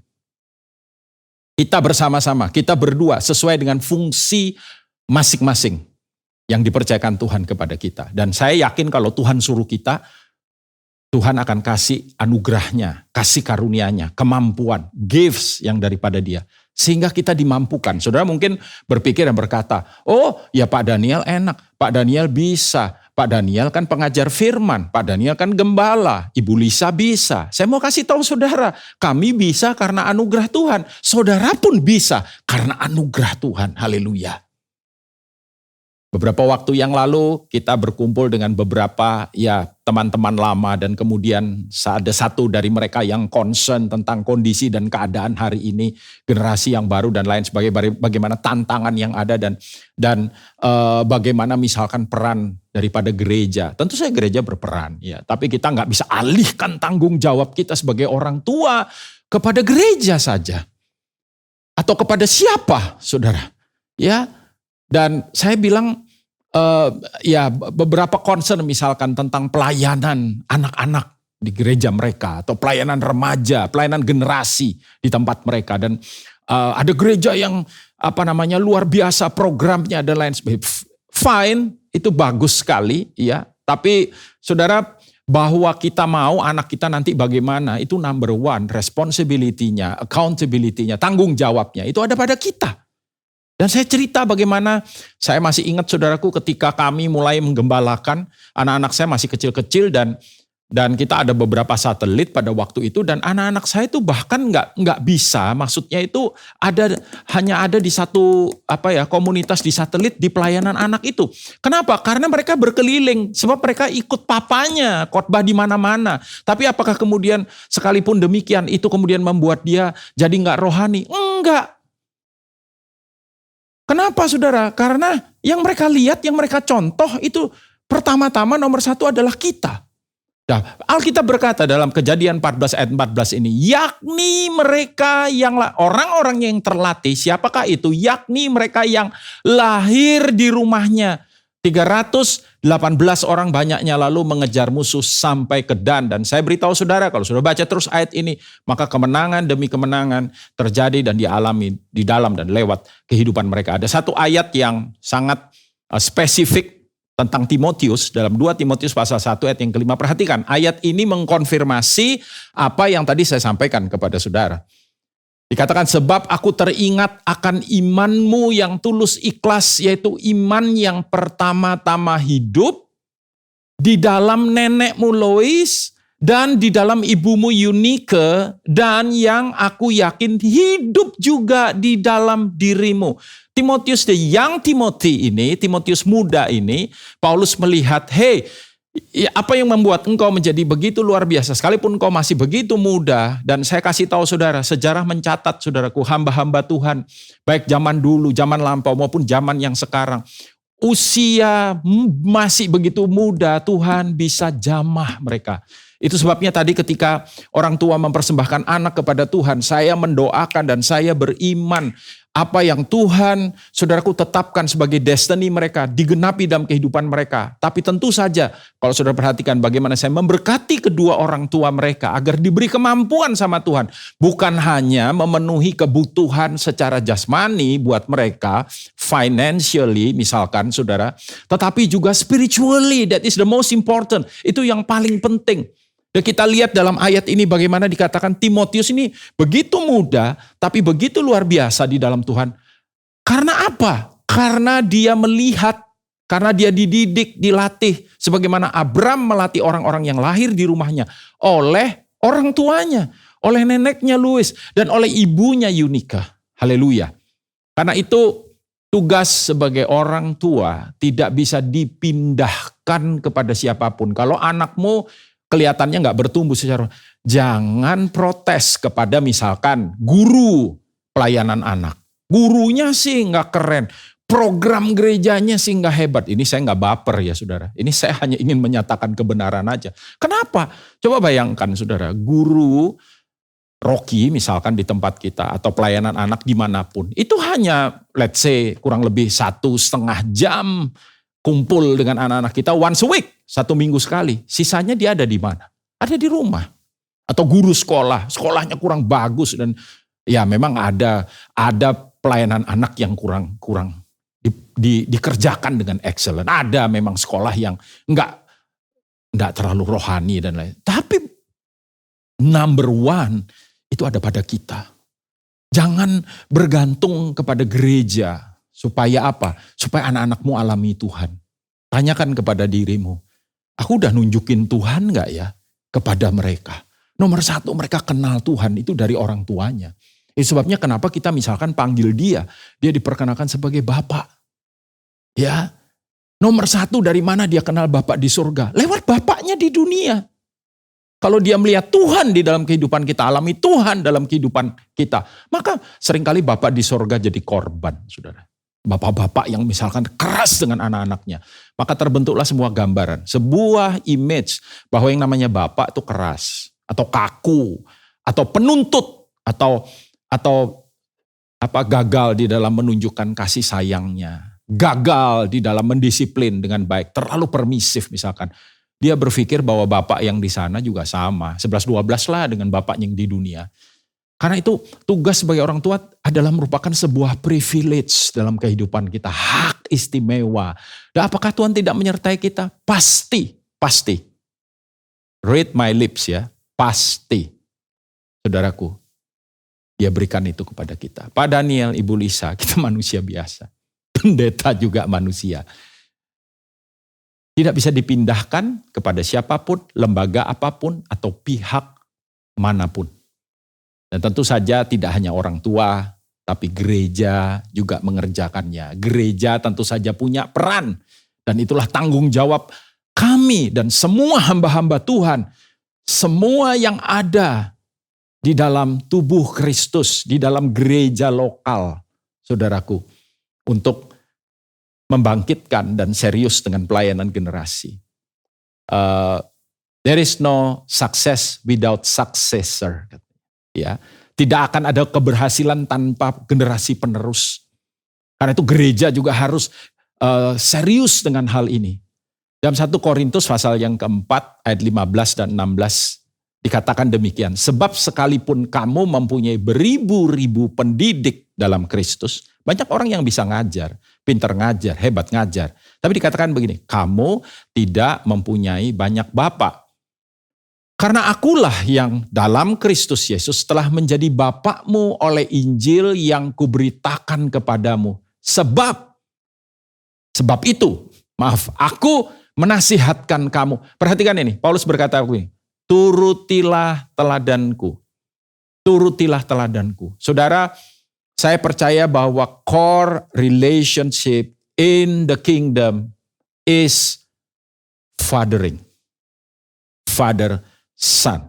Kita bersama-sama, kita berdua sesuai dengan fungsi masing-masing yang dipercayakan Tuhan kepada kita. Dan saya yakin kalau Tuhan suruh kita, Tuhan akan kasih anugerahnya, kasih karunia-Nya, kemampuan, gifts yang daripada Dia. Sehingga kita dimampukan. Saudara mungkin berpikir dan berkata, oh ya Pak Daniel enak, Pak Daniel bisa. Pak Daniel kan pengajar firman, Pak Daniel kan gembala, Ibu Lisa bisa. Saya mau kasih tahu saudara, kami bisa karena anugerah Tuhan. Saudara pun bisa karena anugerah Tuhan. Haleluya. Beberapa waktu yang lalu kita berkumpul dengan beberapa teman-teman lama dan kemudian ada satu dari mereka yang concern tentang kondisi dan keadaan hari ini, generasi yang baru dan lain sebagainya, bagaimana tantangan yang ada dan bagaimana misalkan peran daripada gereja. Tentu saja gereja berperan, ya, tapi kita nggak bisa alihkan tanggung jawab kita sebagai orang tua kepada gereja saja atau kepada siapa, saudara, ya. Dan saya bilang beberapa concern misalkan tentang pelayanan anak-anak di gereja mereka atau pelayanan remaja, pelayanan generasi di tempat mereka dan ada gereja yang luar biasa programnya dan lain sebagainya. Fine, itu bagus sekali ya. Tapi saudara, bahwa kita mau anak kita nanti bagaimana itu number one, responsibility-nya, accountability-nya, tanggung jawabnya itu ada pada kita. Dan saya cerita bagaimana saya masih ingat saudaraku ketika kami mulai menggembalakan, anak-anak saya masih kecil-kecil dan kita ada beberapa satelit pada waktu itu dan anak-anak saya itu bahkan nggak bisa, maksudnya itu hanya ada di satu komunitas di satelit di pelayanan anak itu. Kenapa? Karena mereka berkeliling sebab mereka ikut papanya khotbah di mana-mana. Tapi apakah kemudian sekalipun demikian itu kemudian membuat dia jadi nggak rohani? Enggak. Kenapa saudara? Karena yang mereka lihat, yang mereka contoh itu pertama-tama nomor satu adalah kita. Nah, Alkitab berkata dalam Kejadian 14 ayat 14 ini, yakni mereka yang orang-orang yang terlatih, siapakah itu? Yakni mereka yang lahir di rumahnya. 318 orang banyaknya lalu mengejar musuh sampai ke Dan. Dan saya beritahu saudara, kalau saudara baca terus ayat ini, maka kemenangan demi kemenangan terjadi dan dialami di dalam dan lewat kehidupan mereka. Ada satu ayat yang sangat spesifik tentang Timotius dalam 2 Timotius pasal 1 ayat yang kelima. Perhatikan, ayat ini mengkonfirmasi apa yang tadi saya sampaikan kepada saudara. Dikatakan sebab aku teringat akan imanmu yang tulus ikhlas, yaitu iman yang pertama-tama hidup di dalam nenekmu Lois dan di dalam ibumu Eunike, dan yang aku yakin hidup juga di dalam dirimu. Timotius, the young Timothy ini, Timotius muda ini, Paulus melihat, apa yang membuat engkau menjadi begitu luar biasa, sekalipun engkau masih begitu muda. Dan saya kasih tahu saudara, sejarah mencatat saudaraku, hamba-hamba Tuhan, baik zaman dulu, zaman lampau maupun zaman yang sekarang, usia masih begitu muda, Tuhan bisa jamah mereka. Itu sebabnya tadi ketika orang tua mempersembahkan anak kepada Tuhan, saya mendoakan dan saya beriman apa yang Tuhan, saudaraku, tetapkan sebagai destiny mereka, digenapi dalam kehidupan mereka. Tapi tentu saja, kalau saudara perhatikan bagaimana saya memberkati kedua orang tua mereka, agar diberi kemampuan sama Tuhan. Bukan hanya memenuhi kebutuhan secara jasmani buat mereka, financially misalkan saudara, tetapi juga spiritually, that is the most important. Itu yang paling penting. Dan kita lihat dalam ayat ini bagaimana dikatakan Timotius ini begitu muda, tapi begitu luar biasa di dalam Tuhan. Karena apa? Karena dia melihat, karena dia dididik, dilatih. Sebagaimana Abram melatih orang-orang yang lahir di rumahnya oleh orang tuanya, oleh neneknya Lois, dan oleh ibunya Eunike. Haleluya. Karena itu tugas sebagai orang tua tidak bisa dipindahkan kepada siapapun. Kalau anakmu kelihatannya nggak bertumbuh secara, jangan protes kepada misalkan guru pelayanan anak. Gurunya sih nggak keren, program gerejanya sih nggak hebat. Ini saya nggak baper ya saudara. Ini saya hanya ingin menyatakan kebenaran aja. Kenapa? Coba bayangkan saudara, guru Rocky misalkan di tempat kita atau pelayanan anak dimanapun. Itu hanya let's say kurang lebih 1,5 jam kumpul dengan anak-anak kita once a week. 1 minggu sekali. Sisanya dia ada di mana? Ada di rumah. Atau guru sekolah. Sekolahnya kurang bagus. Dan ya memang ada pelayanan anak yang kurang dikerjakan dengan excellent. Ada memang sekolah yang enggak tidak terlalu rohani dan lain. Tapi number one itu ada pada kita. Jangan bergantung kepada gereja. Supaya apa? Supaya anak-anakmu alami Tuhan. Tanyakan kepada dirimu, aku udah nunjukin Tuhan gak ya kepada mereka? Nomor satu, mereka kenal Tuhan itu dari orang tuanya. Itu sebabnya kenapa kita misalkan panggil dia diperkenalkan sebagai Bapak. Ya, nomor satu, dari mana dia kenal Bapak di surga? Lewat Bapaknya di dunia. Kalau dia melihat Tuhan di dalam kehidupan kita, alami Tuhan dalam kehidupan kita, maka seringkali Bapak di surga jadi korban, saudara. Bapak-bapak yang misalkan keras dengan anak-anaknya. Maka terbentuklah sebuah gambaran, sebuah image bahwa yang namanya bapak itu keras, atau kaku, atau penuntut, atau gagal di dalam menunjukkan kasih sayangnya. Gagal di dalam mendisiplin dengan baik, terlalu permisif misalkan. Dia berpikir bahwa bapak yang di sana juga sama, 11-12 lah dengan bapak yang di dunia. Karena itu tugas sebagai orang tua adalah merupakan sebuah privilege dalam kehidupan kita. Hak istimewa. Dan apakah Tuhan tidak menyertai kita? Pasti. Read my lips ya. Pasti. Saudaraku, dia berikan itu kepada kita. Pak Daniel, Ibu Lisa, kita manusia biasa. Pendeta juga manusia. Tidak bisa dipindahkan kepada siapapun, lembaga apapun, atau pihak manapun. Dan tentu saja tidak hanya orang tua, tapi gereja juga mengerjakannya. Gereja tentu saja punya peran. Dan itulah tanggung jawab kami dan semua hamba-hamba Tuhan. Semua yang ada di dalam tubuh Kristus, di dalam gereja lokal, saudaraku. Untuk membangkitkan dan serius dengan pelayanan generasi. There is no success without successor. Ya, tidak akan ada keberhasilan tanpa generasi penerus. Karena itu gereja juga harus serius dengan hal ini. Dalam 1 Korintus pasal yang keempat ayat 15 dan 16 dikatakan demikian. Sebab sekalipun kamu mempunyai beribu-ribu pendidik dalam Kristus, banyak orang yang bisa ngajar, pintar ngajar, hebat ngajar. Tapi dikatakan begini, kamu tidak mempunyai banyak bapak. Karena akulah yang dalam Kristus Yesus telah menjadi bapakmu oleh Injil yang kuberitakan kepadamu. Sebab itu, aku menasihatkan kamu. Perhatikan ini, Paulus berkata begini, turutilah teladanku. Turutilah teladanku. Saudara, saya percaya bahwa core relationship in the kingdom is fathering. Father, son.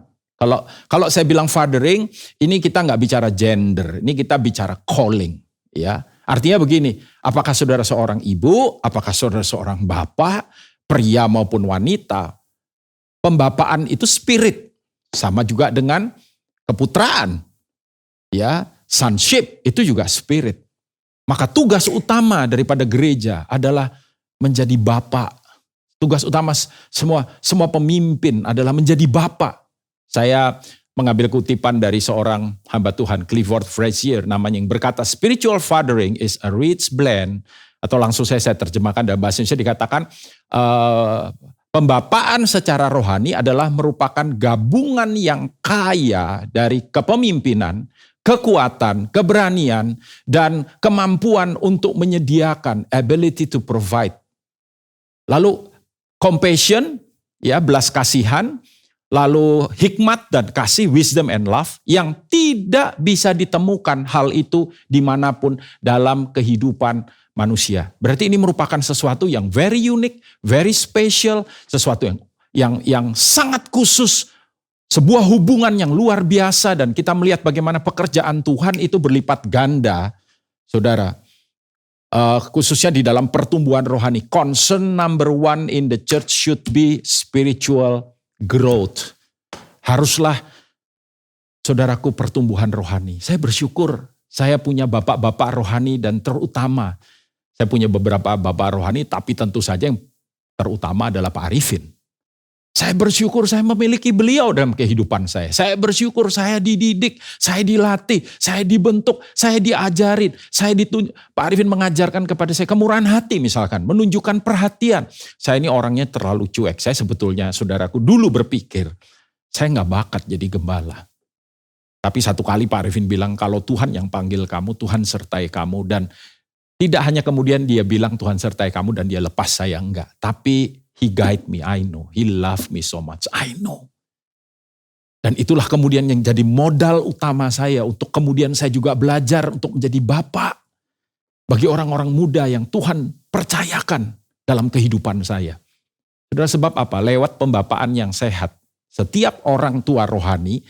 Kalau saya bilang fathering, ini kita nggak bicara gender, ini kita bicara calling, ya. Artinya begini, apakah saudara seorang ibu, apakah saudara seorang bapak, pria maupun wanita, pembapaan itu spirit, sama juga dengan keputraan, ya, sonship itu juga spirit. Maka tugas utama daripada gereja adalah menjadi bapak. Tugas utama semua pemimpin adalah menjadi bapak. Saya mengambil kutipan dari seorang hamba Tuhan, Clifford Frazier namanya, yang berkata, spiritual fathering is a rich blend, atau langsung saya terjemahkan dalam bahasa Indonesia dikatakan, pembapaan secara rohani adalah merupakan gabungan yang kaya dari kepemimpinan, kekuatan, keberanian, dan kemampuan untuk menyediakan, ability to provide. Lalu compassion, ya, belas kasihan, lalu hikmat dan kasih, wisdom and love, yang tidak bisa ditemukan hal itu dimanapun dalam kehidupan manusia. Berarti ini merupakan sesuatu yang very unique, very special, sesuatu yang sangat khusus, sebuah hubungan yang luar biasa, dan kita melihat bagaimana pekerjaan Tuhan itu berlipat ganda, saudara. Khususnya di dalam pertumbuhan rohani. Concern number one in the church should be spiritual growth. Haruslah, saudaraku, pertumbuhan rohani. Saya bersyukur saya punya bapak-bapak rohani, dan terutama saya punya beberapa bapak rohani, tapi tentu saja yang terutama adalah Pak Arifin. Saya bersyukur saya memiliki beliau dalam kehidupan saya. Saya bersyukur saya dididik, saya dilatih, saya dibentuk, saya diajarin, Pak Arifin mengajarkan kepada saya kemurahan hati misalkan, menunjukkan perhatian. Saya ini orangnya terlalu cuek. Saya sebetulnya saudaraku dulu berpikir, saya gak bakat jadi gembala. Tapi satu kali Pak Arifin bilang, kalau Tuhan yang panggil kamu, Tuhan sertai kamu. Dan tidak hanya kemudian dia bilang Tuhan sertai kamu dan dia lepas saya, enggak. Tapi He guide me, I know. He love me so much, I know. Dan itulah kemudian yang jadi modal utama saya untuk kemudian saya juga belajar untuk menjadi bapak bagi orang-orang muda yang Tuhan percayakan dalam kehidupan saya. Saudara, sebab apa? Lewat pembapaan yang sehat, setiap orang tua rohani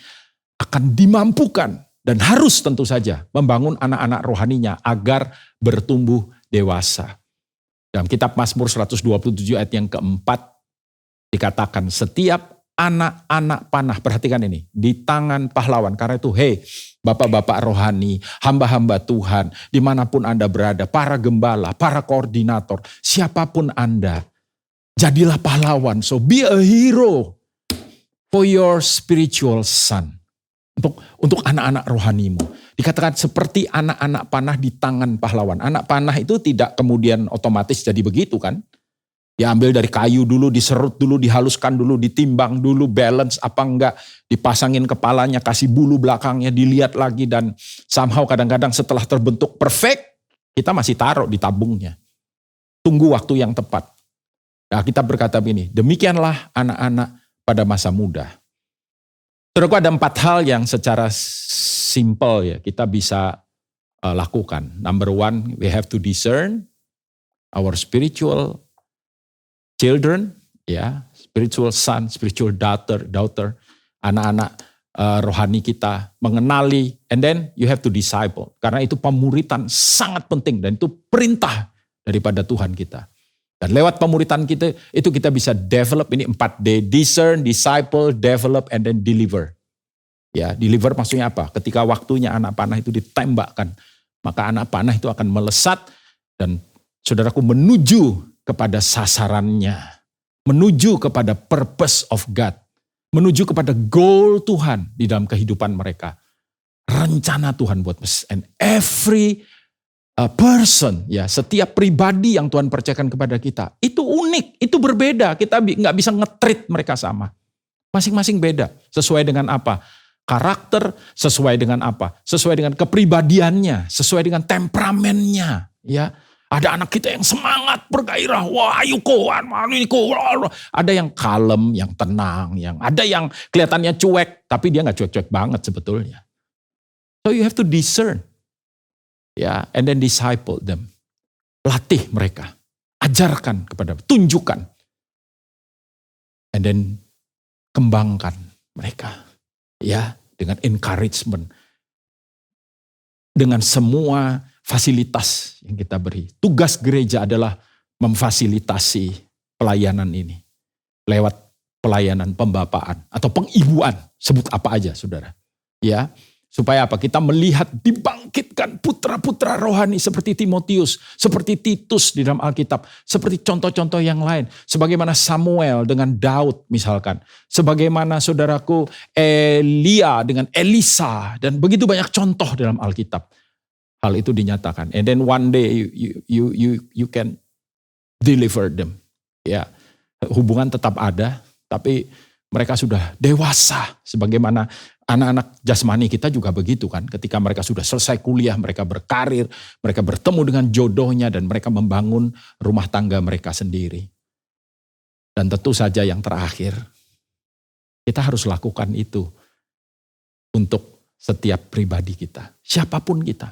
akan dimampukan dan harus tentu saja membangun anak-anak rohaninya agar bertumbuh dewasa. Dalam kitab Mazmur 127 ayat yang keempat dikatakan setiap anak-anak panah, perhatikan ini, di tangan pahlawan. Karena itu, bapak-bapak rohani, hamba-hamba Tuhan, dimanapun Anda berada, para gembala, para koordinator, siapapun Anda, jadilah pahlawan. So be a hero for your spiritual son. Untuk anak-anak rohanimu. Dikatakan seperti anak-anak panah di tangan pahlawan. Anak panah itu tidak kemudian otomatis jadi begitu kan. Diambil dari kayu dulu, diserut dulu, dihaluskan dulu, ditimbang dulu, balance apa enggak. Dipasangin kepalanya, kasih bulu belakangnya, dilihat lagi. Dan somehow kadang-kadang setelah terbentuk perfect, kita masih taruh di tabungnya. Tunggu waktu yang tepat. Nah, kita berkata begini, demikianlah anak-anak pada masa muda. Saudaraku, ada 4 hal yang secara simple ya kita bisa lakukan. Number 1, we have to discern our spiritual children, ya, spiritual son, spiritual daughter, anak-anak rohani kita mengenali, and then you have to disciple. Karena itu pemuritan sangat penting dan itu perintah daripada Tuhan kita. Dan lewat pemuritan kita, itu kita bisa develop, ini 4D, discern, disciple, develop, and then deliver. Ya, deliver maksudnya apa? Ketika waktunya anak panah itu ditembakkan, maka anak panah itu akan melesat, dan saudaraku menuju kepada sasarannya, menuju kepada purpose of God, menuju kepada goal Tuhan di dalam kehidupan mereka. Rencana Tuhan buat mereka. And every person, ya, setiap pribadi yang Tuhan percayakan kepada kita, itu unik, itu berbeda. Kita nggak bisa nge-treat mereka sama. Masing-masing beda. Sesuai dengan apa? Karakter, sesuai dengan apa? Sesuai dengan kepribadiannya, sesuai dengan temperamennya. Ya, ada anak kita yang semangat, bergairah, wah ayo koan, ini koan. Ada yang kalem, yang tenang, yang ada yang kelihatannya cuek, tapi dia nggak cuek-cuek banget sebetulnya. So you have to discern. Ya, and then disciple them. Latih mereka. Ajarkan kepada, tunjukkan. And then kembangkan mereka. Ya, dengan encouragement. Dengan semua fasilitas yang kita beri. Tugas gereja adalah memfasilitasi pelayanan ini. Lewat pelayanan pembapaan atau pengibuan. Sebut apa aja, saudara. Ya. Supaya apa? Kita melihat dibangkitkan putra-putra rohani seperti Timotius, seperti Titus di dalam Alkitab, seperti contoh-contoh yang lain. Sebagaimana Samuel dengan Daud misalkan. Sebagaimana saudaraku Elia dengan Elisa. Dan begitu banyak contoh dalam Alkitab. Hal itu dinyatakan. And then one day you can deliver them. Ya, hubungan tetap ada, tapi mereka sudah dewasa. Sebagaimana anak-anak jasmani kita juga begitu kan. Ketika mereka sudah selesai kuliah, mereka berkarir, mereka bertemu dengan jodohnya dan mereka membangun rumah tangga mereka sendiri. Dan tentu saja yang terakhir, kita harus lakukan itu untuk setiap pribadi kita. Siapapun kita.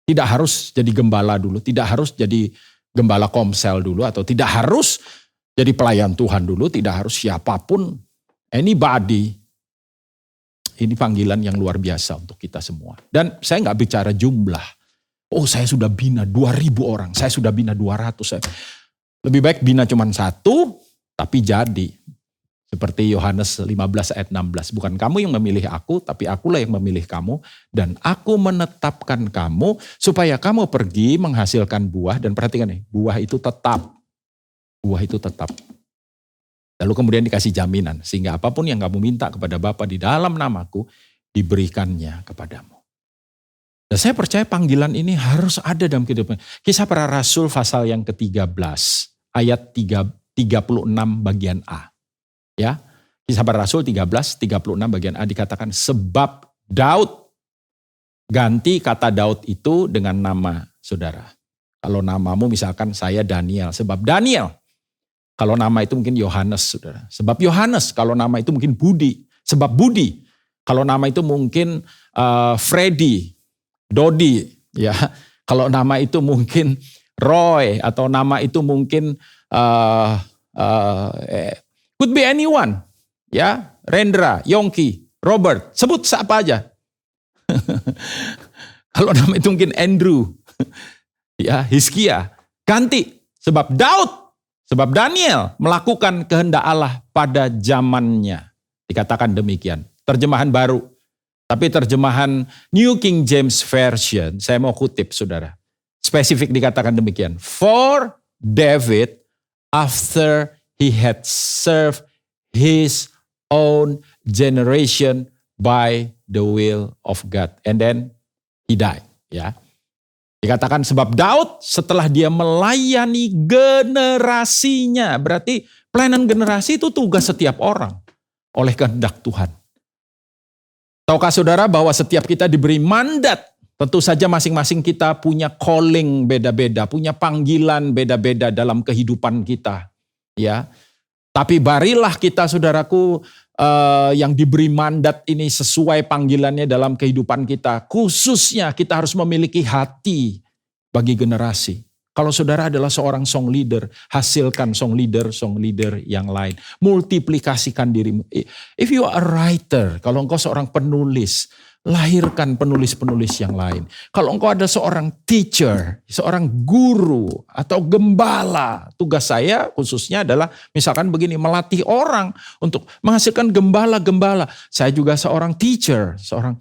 Tidak harus jadi gembala dulu, tidak harus jadi gembala komsel dulu, atau tidak harus jadi pelayan Tuhan dulu, tidak harus siapapun. Anybody, ini panggilan yang luar biasa untuk kita semua. Dan saya nggak bicara jumlah. Oh, saya sudah bina 2.000 orang, saya sudah bina 200. Lebih baik bina cuma 1, tapi jadi. Seperti Yohanes 15 ayat 16. Bukan kamu yang memilih aku, tapi akulah yang memilih kamu. Dan aku menetapkan kamu supaya kamu pergi menghasilkan buah. Dan perhatikan nih, buah itu tetap. Buah itu tetap. Lalu kemudian dikasih jaminan, sehingga apapun yang kamu minta kepada Bapa di dalam namaku, diberikannya kepadamu. Dan saya percaya panggilan ini harus ada dalam kehidupan. Kisah Para Rasul pasal yang ke-13, ayat 36 bagian A. Ya, Kisah Para Rasul 13, 36 bagian A dikatakan, sebab Daud, ganti kata Daud itu dengan nama saudara. Kalau namamu misalkan saya Daniel, sebab Daniel. Kalau nama itu mungkin Yohanes, saudara. Sebab Yohanes, kalau nama itu mungkin Budi. Sebab Budi, kalau nama itu mungkin Freddy, Dodi. Ya, kalau nama itu mungkin Roy, atau nama itu mungkin could be anyone. Ya, Rendra, Yongki, Robert, sebut siapa aja. Kalau nama itu mungkin Andrew, ya, Hizkia, ganti. Sebab Daud, sebab Daniel melakukan kehendak Allah pada zamannya. Dikatakan demikian. Terjemahan baru. Tapi terjemahan New King James Version, saya mau kutip saudara. Spesifik dikatakan demikian. For David, after he had served his own generation by the will of God. And then he died. Ya. Dikatakan sebab Daud setelah dia melayani generasinya. Berarti pelayanan generasi itu tugas setiap orang oleh kehendak Tuhan. Tahukah saudara bahwa setiap kita diberi mandat. Tentu saja masing-masing kita punya calling beda-beda. Punya panggilan beda-beda dalam kehidupan kita. Ya. Tapi barilah kita saudaraku yang diberi mandat ini sesuai panggilannya dalam kehidupan kita. Khususnya kita harus memiliki hati bagi generasi. Kalau saudara adalah seorang song leader, hasilkan song leader yang lain. Multiplikasikan dirimu. If you are a writer, kalau engkau seorang penulis, lahirkan penulis-penulis yang lain. Kalau engkau ada seorang teacher, seorang guru atau gembala, tugas saya khususnya adalah misalkan begini, melatih orang untuk menghasilkan gembala-gembala. Saya juga seorang teacher, seorang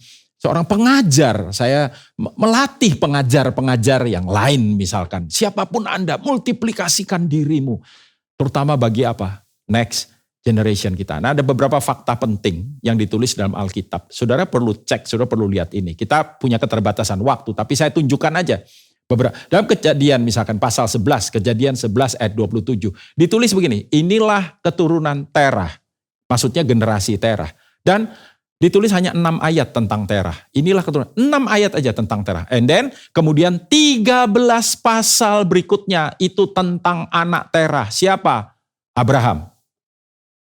pengajar. Saya melatih pengajar-pengajar yang lain misalkan. Siapapun Anda, multiplikasikan dirimu. Terutama bagi apa? Next generation kita. Nah, ada beberapa fakta penting yang ditulis dalam Alkitab. Saudara perlu cek, saudara perlu lihat ini. Kita punya keterbatasan waktu, tapi saya tunjukkan aja. Dalam Kejadian misalkan pasal 11, Kejadian 11 ayat 27. Ditulis begini, inilah keturunan Terah. Maksudnya generasi Terah. Dan ditulis hanya 6 ayat tentang Terah. Inilah keturunan, 6 ayat aja tentang Terah. And then kemudian 13 pasal berikutnya itu tentang anak Terah. Siapa? Abraham.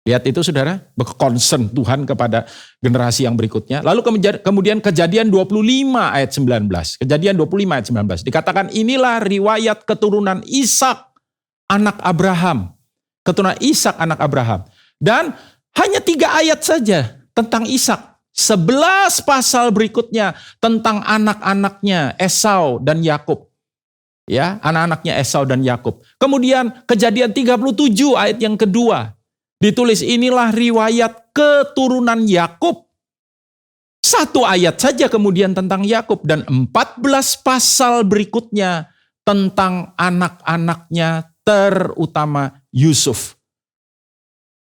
Lihat itu saudara, concern Tuhan kepada generasi yang berikutnya. Lalu kemudian Kejadian 25 ayat 19. Kejadian 25 ayat 19. Dikatakan inilah riwayat keturunan Ishak anak Abraham. Keturunan Ishak anak Abraham. Dan hanya 3 ayat saja tentang Ishak. 11 pasal berikutnya tentang anak-anaknya Esau dan Yakub. Ya, anak-anaknya Esau dan Yakub. Kemudian Kejadian 37 ayat yang kedua. Ditulis inilah riwayat keturunan Yakub. 1 ayat saja kemudian tentang Yakub dan 14 pasal berikutnya tentang anak-anaknya terutama Yusuf.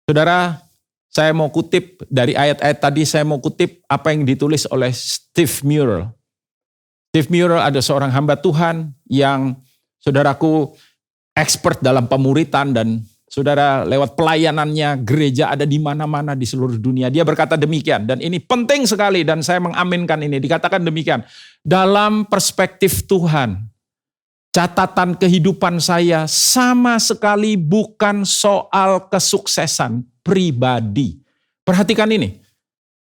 Saudara, saya mau kutip dari ayat-ayat tadi, saya mau kutip apa yang ditulis oleh Steve Murrell. Steve Murrell ada seorang hamba Tuhan yang saudaraku expert dalam pemuritan dan saudara lewat pelayanannya gereja ada di mana-mana di seluruh dunia. Dia berkata demikian dan ini penting sekali dan saya mengaminkan ini. Dikatakan demikian. Dalam perspektif Tuhan, catatan kehidupan saya sama sekali bukan soal kesuksesan pribadi. Perhatikan ini.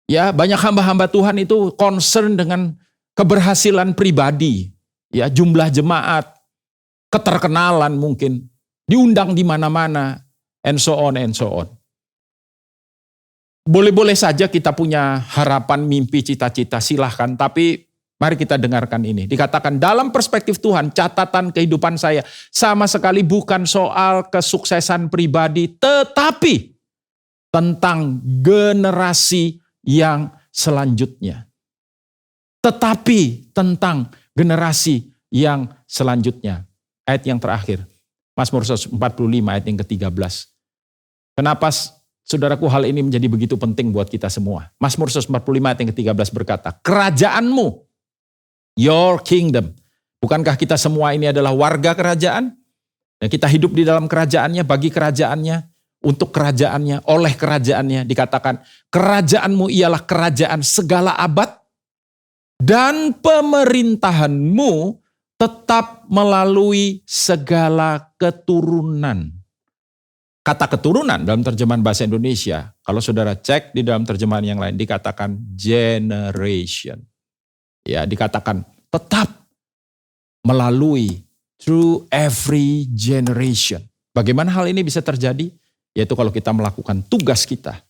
Ya, banyak hamba-hamba Tuhan itu concern dengan keberhasilan pribadi. Ya, jumlah jemaat, keterkenalan mungkin. Diundang di mana-mana, and so on, and so on. Boleh-boleh saja kita punya harapan, mimpi, cita-cita, silahkan. Tapi mari kita dengarkan ini. Dikatakan dalam perspektif Tuhan, catatan kehidupan saya sama sekali bukan soal kesuksesan pribadi, tetapi tentang generasi yang selanjutnya. Tetapi tentang generasi yang selanjutnya. Ayat yang terakhir. Mazmur 145 ayat yang ke-13. Kenapa saudaraku hal ini menjadi begitu penting buat kita semua? Mazmur 145 ayat yang ke-13 berkata, kerajaanmu, your kingdom. Bukankah kita semua ini adalah warga kerajaan? Dan kita hidup di dalam kerajaannya, bagi kerajaannya, untuk kerajaannya, oleh kerajaannya. Dikatakan, kerajaanmu ialah kerajaan segala abad, dan pemerintahanmu tetap melalui segala keturunan. Kata keturunan dalam terjemahan bahasa Indonesia, kalau saudara cek di dalam terjemahan yang lain dikatakan generation. Ya, dikatakan tetap melalui through every generation. Bagaimana hal ini bisa terjadi? Yaitu kalau kita melakukan tugas kita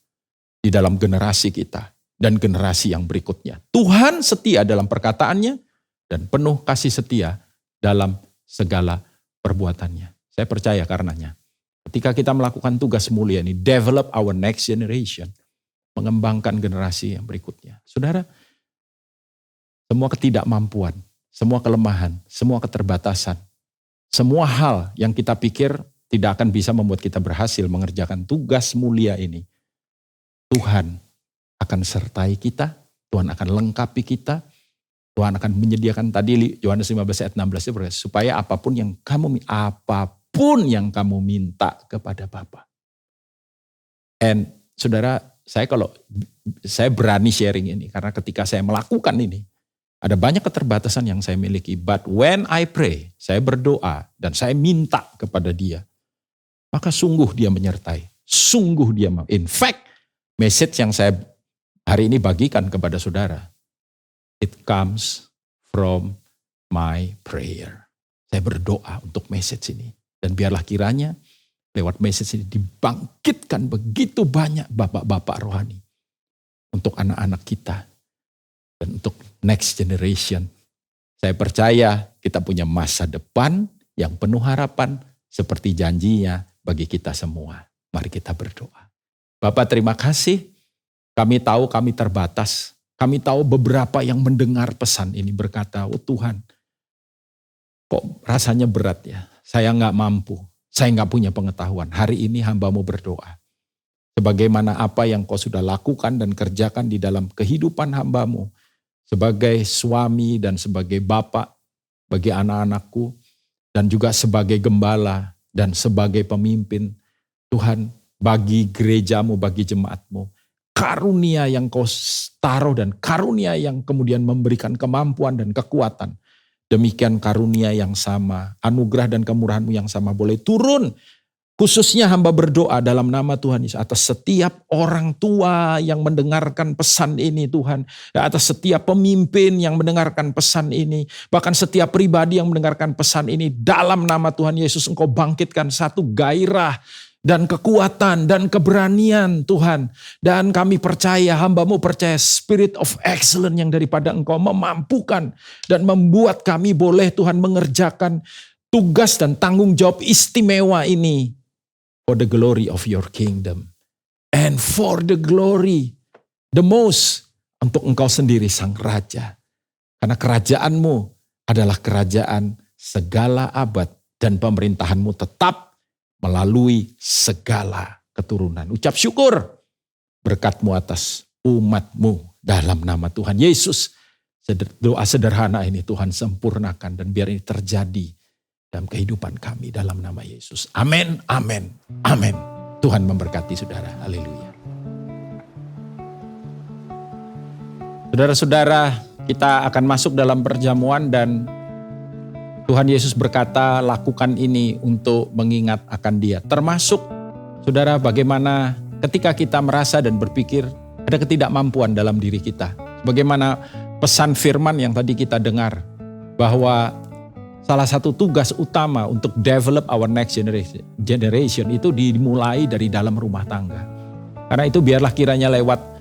di dalam generasi kita dan generasi yang berikutnya. Tuhan setia dalam perkataannya dan penuh kasih setia dalam segala perbuatannya. Saya percaya karenanya. Ketika kita melakukan tugas mulia ini, develop our next generation, mengembangkan generasi yang berikutnya. Saudara, semua ketidakmampuan, semua kelemahan, semua keterbatasan, semua hal yang kita pikir tidak akan bisa membuat kita berhasil mengerjakan tugas mulia ini, Tuhan akan sertai kita, Tuhan akan lengkapi kita, Tuhan akan menyediakan tadi Yohanes 15 ayat 16 itu supaya apapun yang kamu minta kepada Bapa. And saudara, saya berani sharing ini karena ketika saya melakukan ini, ada banyak keterbatasan yang saya miliki. But when I pray, saya berdoa dan saya minta kepada Dia, maka sungguh Dia menyertai. Sungguh Dia mau. In fact, message yang saya hari ini bagikan kepada saudara, it comes from my prayer. Saya berdoa untuk message ini. Dan biarlah kiranya lewat message ini dibangkitkan begitu banyak bapak-bapak rohani. Untuk anak-anak kita. Dan untuk next generation. Saya percaya kita punya masa depan yang penuh harapan. Seperti janjinya bagi kita semua. Mari kita berdoa. Bapak, terima kasih. Kami tahu kami terbatas. Kami tahu beberapa yang mendengar pesan ini berkata, oh Tuhan, kok rasanya berat ya. Saya nggak mampu, saya nggak punya pengetahuan. Hari ini hamba-Mu berdoa. Sebagaimana apa yang Kau sudah lakukan dan kerjakan di dalam kehidupan hamba-Mu. Sebagai suami dan sebagai bapak bagi anak-anakku. Dan juga sebagai gembala dan sebagai pemimpin. Tuhan, bagi gereja-Mu, bagi jemaat-Mu. Karunia yang Kau taruh dan karunia yang kemudian memberikan kemampuan dan kekuatan. Demikian karunia yang sama, anugerah dan kemurahan-Mu yang sama boleh turun. Khususnya hamba berdoa dalam nama Tuhan Yesus atas setiap orang tua yang mendengarkan pesan ini Tuhan. Atas setiap pemimpin yang mendengarkan pesan ini. Bahkan setiap pribadi yang mendengarkan pesan ini. Dalam nama Tuhan Yesus Engkau bangkitkan satu gairah dan kekuatan dan keberanian Tuhan. Dan kami percaya, hamba-Mu percaya spirit of excellence yang daripada Engkau memampukan dan membuat kami boleh Tuhan mengerjakan tugas dan tanggung jawab istimewa ini. For the glory of your kingdom. And for the glory, the most, untuk Engkau sendiri Sang Raja. Karena kerajaan-Mu adalah kerajaan segala abad dan pemerintahan-Mu tetap melalui segala keturunan. Ucap syukur berkat-Mu atas umat-Mu dalam nama Tuhan Yesus. Doa sederhana ini Tuhan sempurnakan dan biar ini terjadi dalam kehidupan kami dalam nama Yesus. Amin, amin, amin. Tuhan memberkati saudara. Haleluya. Saudara-saudara, kita akan masuk dalam perjamuan dan Tuhan Yesus berkata, lakukan ini untuk mengingat akan Dia. Termasuk, saudara, bagaimana ketika kita merasa dan berpikir ada ketidakmampuan dalam diri kita. Bagaimana pesan firman yang tadi kita dengar, bahwa salah satu tugas utama untuk develop our next generation itu dimulai dari dalam rumah tangga. Karena itu biarlah kiranya lewat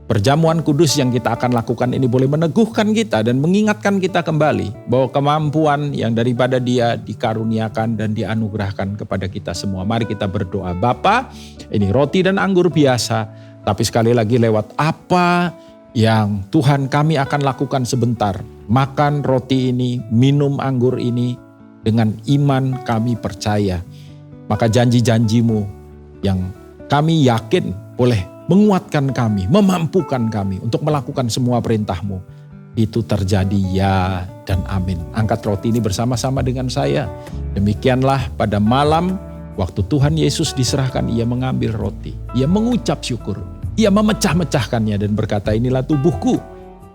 perjamuan kudus yang kita akan lakukan ini boleh meneguhkan kita dan mengingatkan kita kembali bahwa kemampuan yang daripada Dia dikaruniakan dan dianugerahkan kepada kita semua. Mari kita berdoa. Bapa, ini roti dan anggur biasa, tapi sekali lagi lewat apa yang Tuhan kami akan lakukan sebentar. Makan roti ini, minum anggur ini, dengan iman kami percaya. Maka janji-janji-Mu yang kami yakin boleh menguatkan kami, memampukan kami untuk melakukan semua perintah-Mu. Itu terjadi ya dan amin. Angkat roti ini bersama-sama dengan saya. Demikianlah pada malam waktu Tuhan Yesus diserahkan, ia mengambil roti. Ia mengucap syukur. Ia memecah-mecahkannya dan berkata, inilah tubuhku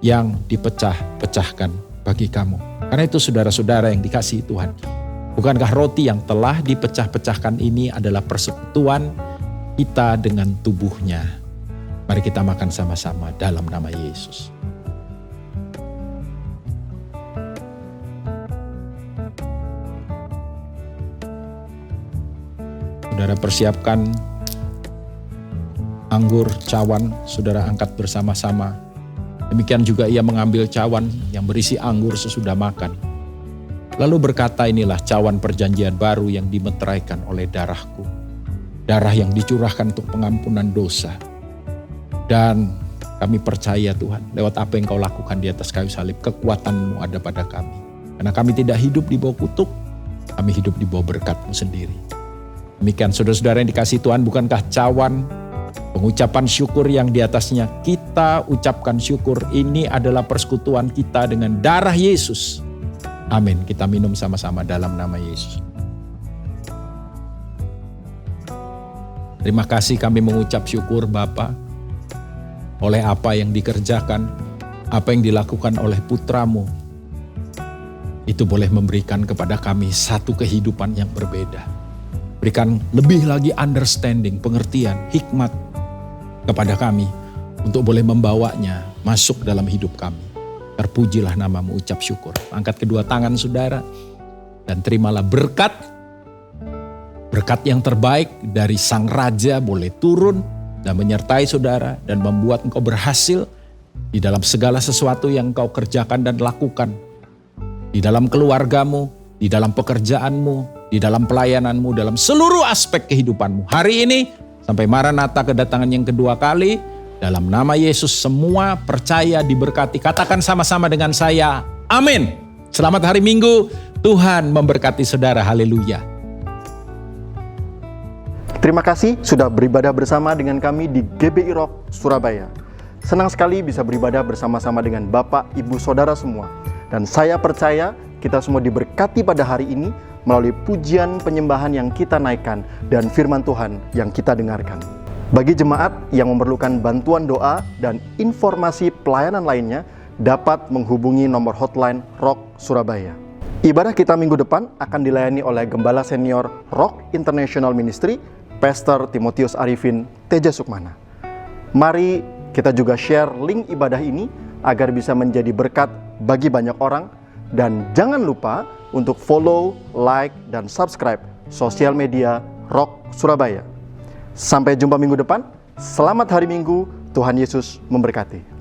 yang dipecah-pecahkan bagi kamu. Karena itu saudara-saudara yang dikasihi Tuhan, bukankah roti yang telah dipecah-pecahkan ini adalah persekutuan kita dengan tubuhnya? Mari kita makan sama-sama dalam nama Yesus. Saudara persiapkan anggur cawan, saudara angkat bersama-sama. Demikian juga ia mengambil cawan yang berisi anggur sesudah makan. Lalu berkata, inilah cawan perjanjian baru yang dimeteraikan oleh darahku. Darah yang dicurahkan untuk pengampunan dosa. Dan kami percaya Tuhan, lewat apa yang Kau lakukan di atas kayu salib, kekuatan-Mu ada pada kami. Karena kami tidak hidup di bawah kutuk, kami hidup di bawah berkat-Mu sendiri. Demikian saudara-saudara yang dikasihi Tuhan, bukankah cawan pengucapan syukur yang di atasnya kita ucapkan syukur ini adalah persekutuan kita dengan darah Yesus. Amin. Kita minum sama-sama dalam nama Yesus. Terima kasih kami mengucap syukur Bapa oleh apa yang dikerjakan, apa yang dilakukan oleh putra-Mu. Itu boleh memberikan kepada kami satu kehidupan yang berbeda. Berikan lebih lagi understanding, pengertian, hikmat kepada kami untuk boleh membawanya masuk dalam hidup kami. Terpujilah nama-Mu, ucap syukur. Angkat kedua tangan saudara dan terimalah berkat. Berkat yang terbaik dari Sang Raja boleh turun dan menyertai saudara dan membuat engkau berhasil di dalam segala sesuatu yang engkau kerjakan dan lakukan. Di dalam keluargamu, di dalam pekerjaanmu, di dalam pelayananmu, dalam seluruh aspek kehidupanmu. Hari ini sampai Maranatha kedatangan yang kedua kali, dalam nama Yesus semua percaya diberkati. Katakan sama-sama dengan saya, amin. Selamat hari Minggu, Tuhan memberkati saudara, haleluya. Terima kasih sudah beribadah bersama dengan kami di GBI Rock Surabaya. Senang sekali bisa beribadah bersama-sama dengan Bapak, Ibu, Saudara semua. Dan saya percaya kita semua diberkati pada hari ini melalui pujian penyembahan yang kita naikkan dan firman Tuhan yang kita dengarkan. Bagi jemaat yang memerlukan bantuan doa dan informasi pelayanan lainnya, dapat menghubungi nomor hotline Rock Surabaya. Ibadah kita minggu depan akan dilayani oleh Gembala Senior Rock International Ministry, Pastor Timotius Arifin Teja Sukmana. Mari kita juga share link ibadah ini agar bisa menjadi berkat bagi banyak orang. Dan jangan lupa untuk follow, like, dan subscribe sosial media Rock Surabaya. Sampai jumpa minggu depan. Selamat hari Minggu. Tuhan Yesus memberkati.